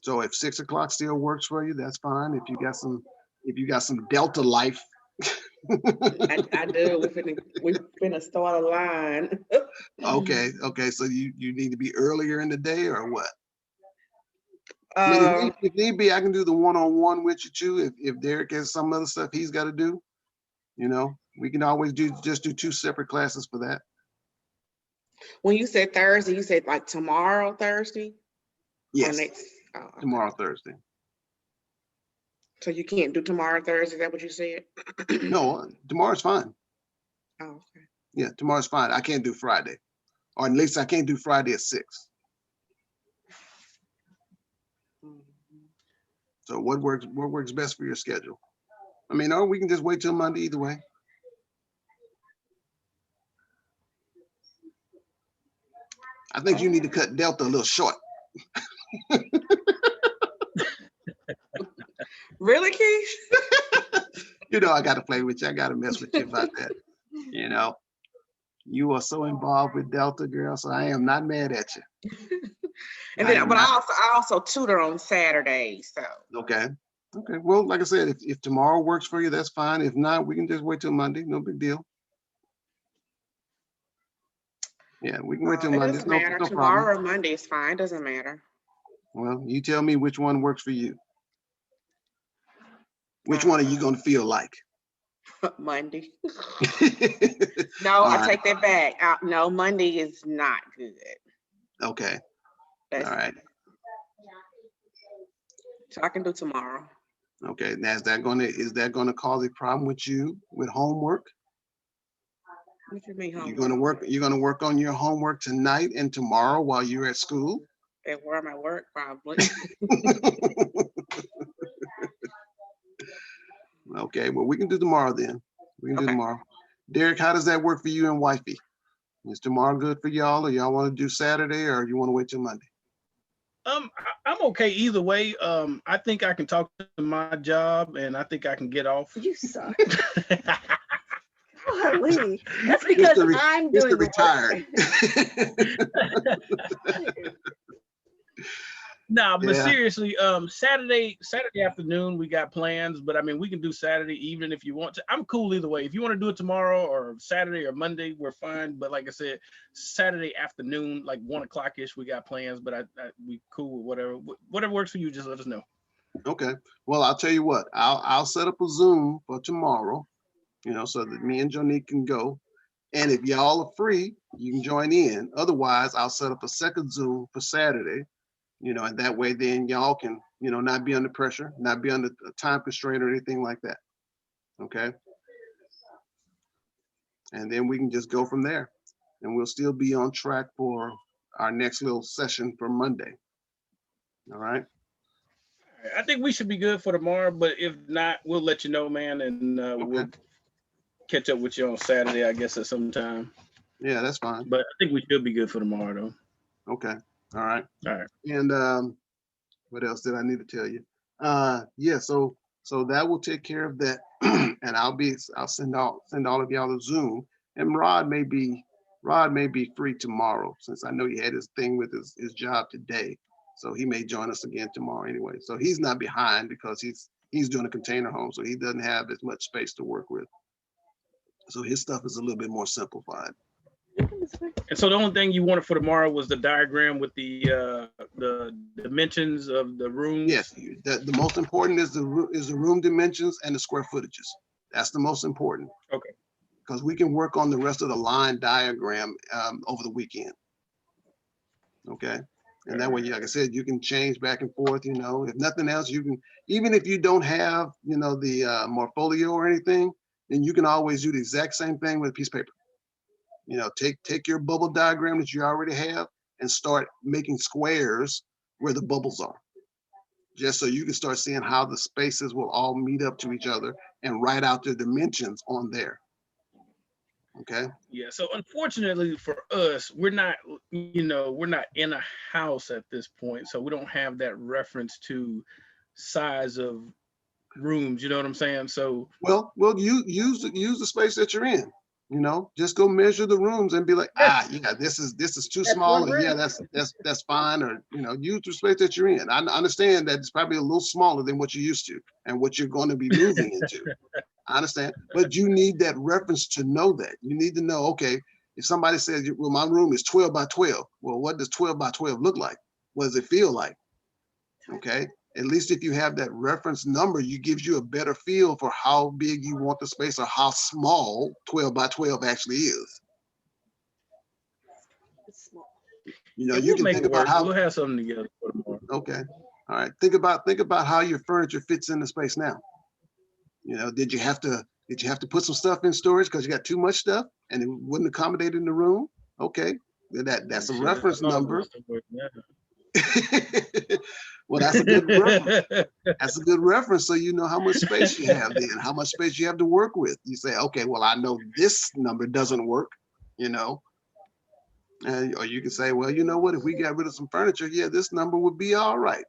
So if 6 o'clock still works for you, that's fine. If you got some Delta life. I do. We're finna start a line. Okay. So you need to be earlier in the day or what? I mean, if need be, I can do the one-on-one with you too. If Derek has some other stuff he's got to do, you know, we can always just do 2 separate classes for that. When you said Thursday, you said like tomorrow, Thursday? Yes, okay. Tomorrow, Thursday. So you can't do tomorrow, Thursday, is that what you said? No, tomorrow's fine. Oh, okay. Yeah, tomorrow's fine. I can't do Friday. Or at least I can't do Friday at 6. So what works best for your schedule? I mean, or we can just wait till Monday either way. I think you need to cut Delta a little short. Really, Keith? You know, I got to play with you. I got to mess with you about that. You know, you are so involved with Delta, girl, so I am not mad at you. And then, but I also tutor on Saturdays, so. Okay. Well, like I said, if tomorrow works for you, that's fine. If not, we can just wait till Monday. No big deal. Yeah, we can wait till Monday. It doesn't matter. Tomorrow or Monday is fine. Doesn't matter. Well, you tell me which one works for you. Which one are you going to feel like? Monday. No, I take that back. No, Monday is not good. Okay. All right. So I can do tomorrow. Okay. Now, is that going to cause a problem with you with homework? What do you mean homework? You're going to work on your homework tonight and tomorrow while you're at school? At where I'm at work, probably. Okay, well, we can do tomorrow then. We can do tomorrow. Derek, how does that work for you and wifey? Is tomorrow good for y'all, or y'all want to do Saturday, or you want to wait till Monday? I'm okay either way. I think I can talk to my job, and I think I can get off. You suck. Golly. That's because I'm doing Mr. Retired. Nah, but Yeah. seriously, Saturday afternoon we got plans, but I mean we can do Saturday evening if you want to. I'm cool either way. If you want to do it tomorrow or Saturday or Monday, we're fine. But like I said, Saturday afternoon, like 1 o'clock ish, we got plans. But we cool with whatever works for you. Just let us know. Okay. Well, I'll tell you what. I'll set up a Zoom for tomorrow, so that me and Jonique can go. And if y'all are free, you can join in. Otherwise, I'll set up a second Zoom for Saturday. And that way then y'all can, not be under pressure, not be under a time constraint or anything like that. Okay. And then we can just go from there, and we'll still be on track for our next little session for Monday. All right. I think we should be good for tomorrow, but if not, we'll let you know, man, and we'll catch up with you on Saturday, I guess, at some time. Yeah, that's fine. But I think we should be good for tomorrow, though. Okay. All right. All right. And what else did I need to tell you? Yeah, so that will take care of that. And I'll send all of y'all a Zoom. And Rod may be free tomorrow, since I know he had his thing with his job today. So he may join us again tomorrow anyway. So he's not behind because he's doing a container home, so he doesn't have as much space to work with. So his stuff is a little bit more simplified. And so the only thing you wanted for tomorrow was the diagram with the dimensions of the rooms. Yes, the most important is the room dimensions and the square footages. That's the most important. Okay. Because we can work on the rest of the line diagram over the weekend. Okay. And that way, like I said, you can change back and forth. If nothing else, you can, even if you don't have the Morpholio or anything, then you can always do the exact same thing with a piece of paper. Take your bubble diagram that you already have and start making squares where the bubbles are, just so you can start seeing how the spaces will all meet up to each other and write out the dimensions on there. Okay. Yeah. So unfortunately for us, we're not in a house at this point, so we don't have that reference to size of rooms. You know what I'm saying? So well, you use the space that you're in. Just go measure the rooms and be like, yeah, this is too small, or yeah, that's fine, or use the space that you're in. I understand that it's probably a little smaller than what you're used to and what you're going to be moving into. I understand, but you need that reference to know that. You need to know, okay, if somebody says, well, my room is 12 by 12, well, what does 12 by 12 look like? What does it feel like? Okay. At least if you have that reference number, it gives you a better feel for how big you want the space or how small 12 by 12 actually is. It's small. You can think about how we'll have something together for tomorrow. Okay. All right. Think about how your furniture fits in the space now. Did you have to put some stuff in storage because you got too much stuff and it wouldn't accommodate in the room? Okay. That's a reference number. Well, that's a good reference. That's a good reference. So you know how much space you have then, how much space you have to work with. You say, okay, well, I know this number doesn't work, or you can say, well, you know what, if we got rid of some furniture, yeah, this number would be all right.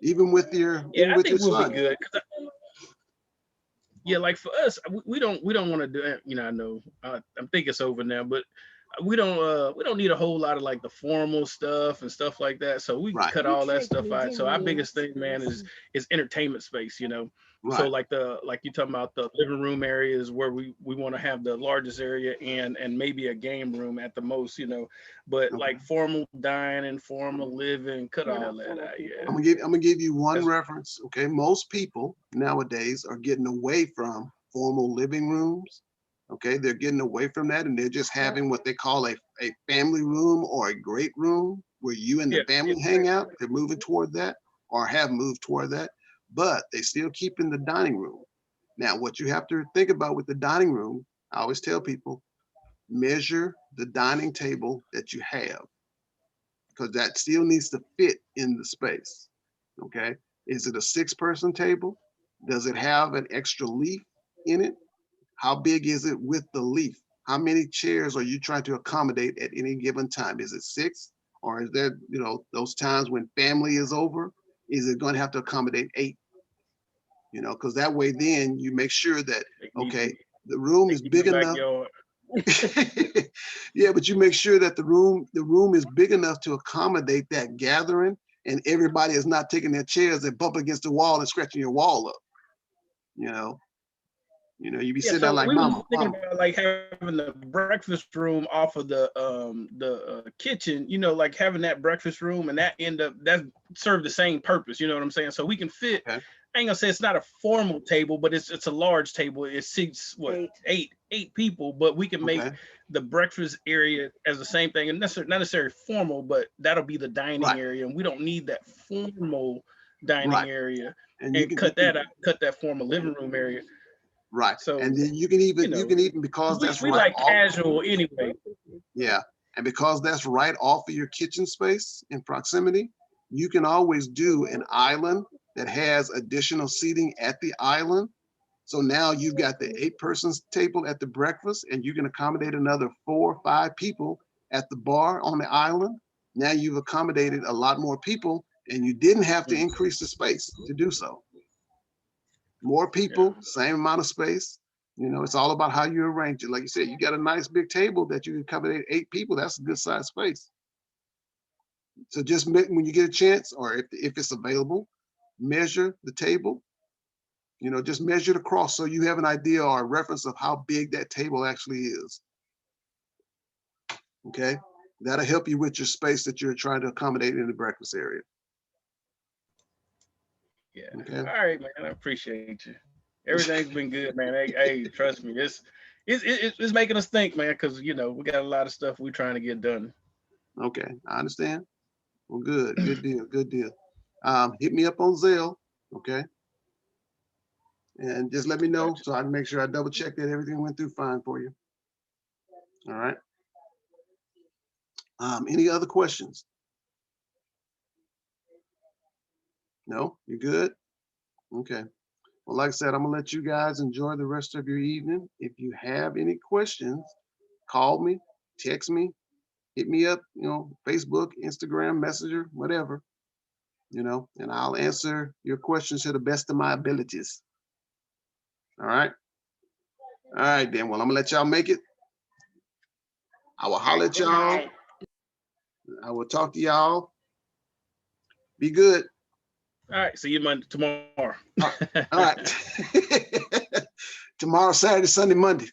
Even with your I think we'll be good. Yeah, like for us, we don't want to do it. I know I think it's over now, but we don't need a whole lot of like the formal stuff and stuff like that. So we cut all that stuff out. So our biggest thing, man, is entertainment space. Right. So like you talking about the living room areas where we want to have the largest area and maybe a game room at the most, but like formal dining, formal living, cut all that out. Yeah. I'm gonna give you one reference. Okay. Most people nowadays are getting away from formal living rooms. Okay. They're getting away from that and they're just having what they call a family room or a great room where you and the family hang out. They're moving toward that or have moved toward that. But they still keep in the dining room. Now, what you have to think about with the dining room, I always tell people, measure the dining table that you have, because that still needs to fit in the space. Okay. Is it a 6-person table? Does it have an extra leaf in it? How big is it with the leaf? How many chairs are you trying to accommodate at any given time? Is it 6 Or is there, you know, those times when family is over, is it going to have to accommodate 8? You know, because that way then you make sure that, okay, the room is big enough. Yeah, but you make sure that the room is big enough to accommodate that gathering, and everybody is not taking their chairs and bump against the wall and scratching your wall up. You know, you be sitting there like, we mama. were thinking about like having the breakfast room off of the kitchen, you know, like having that breakfast room and that serve the same purpose, you know what I'm saying? So we can fit, Okay. I ain't gonna say it's not a formal table, but it's a large table. It seats what, eight people, but we can make the breakfast area as the same thing, and not necessarily formal, but that'll be the dining area, and we don't need that formal dining area, and cut that formal living room area. Right. So, and then you can even because that's we right like off, casual anyway. Yeah. And because that's right off of your kitchen space in proximity, you can always do an island that has additional seating at the island. So now you've got the 8-person table at the breakfast, and you can accommodate another 4 or 5 people at the bar on the island. Now you've accommodated a lot more people, and you didn't have to increase the space to do so. More people, same amount of space. You know, it's all about how you arrange it. Like you said, you got a nice big table that you can accommodate 8 people. That's a good size space. So just when you get a chance, or if it's available, measure the table. You know, just measure it across so you have an idea or a reference of how big that table actually is. Okay, that'll help you with your space that you're trying to accommodate in the breakfast area. Yeah. Okay. All right, man. I appreciate you. Everything's been good, man. Hey, trust me, it's making us think, man, because you know we got a lot of stuff we're trying to get done. Okay, I understand. Well, good deal, good deal. Hit me up on Zelle, okay? And just let me know so I can make sure I double check that everything went through fine for you. All right. Any other questions? No, you good? Okay. Well, like I said, I'm gonna let you guys enjoy the rest of your evening. If you have any questions, call me, text me, hit me up, you know, Facebook, Instagram, Messenger, whatever, you know, and I'll answer your questions to the best of my abilities. All right. All right, then. Well, I'm gonna let y'all make it. I will holler at y'all. I will talk to y'all. Be good. All right. See you tomorrow. All right. Tomorrow, Saturday, Sunday, Monday.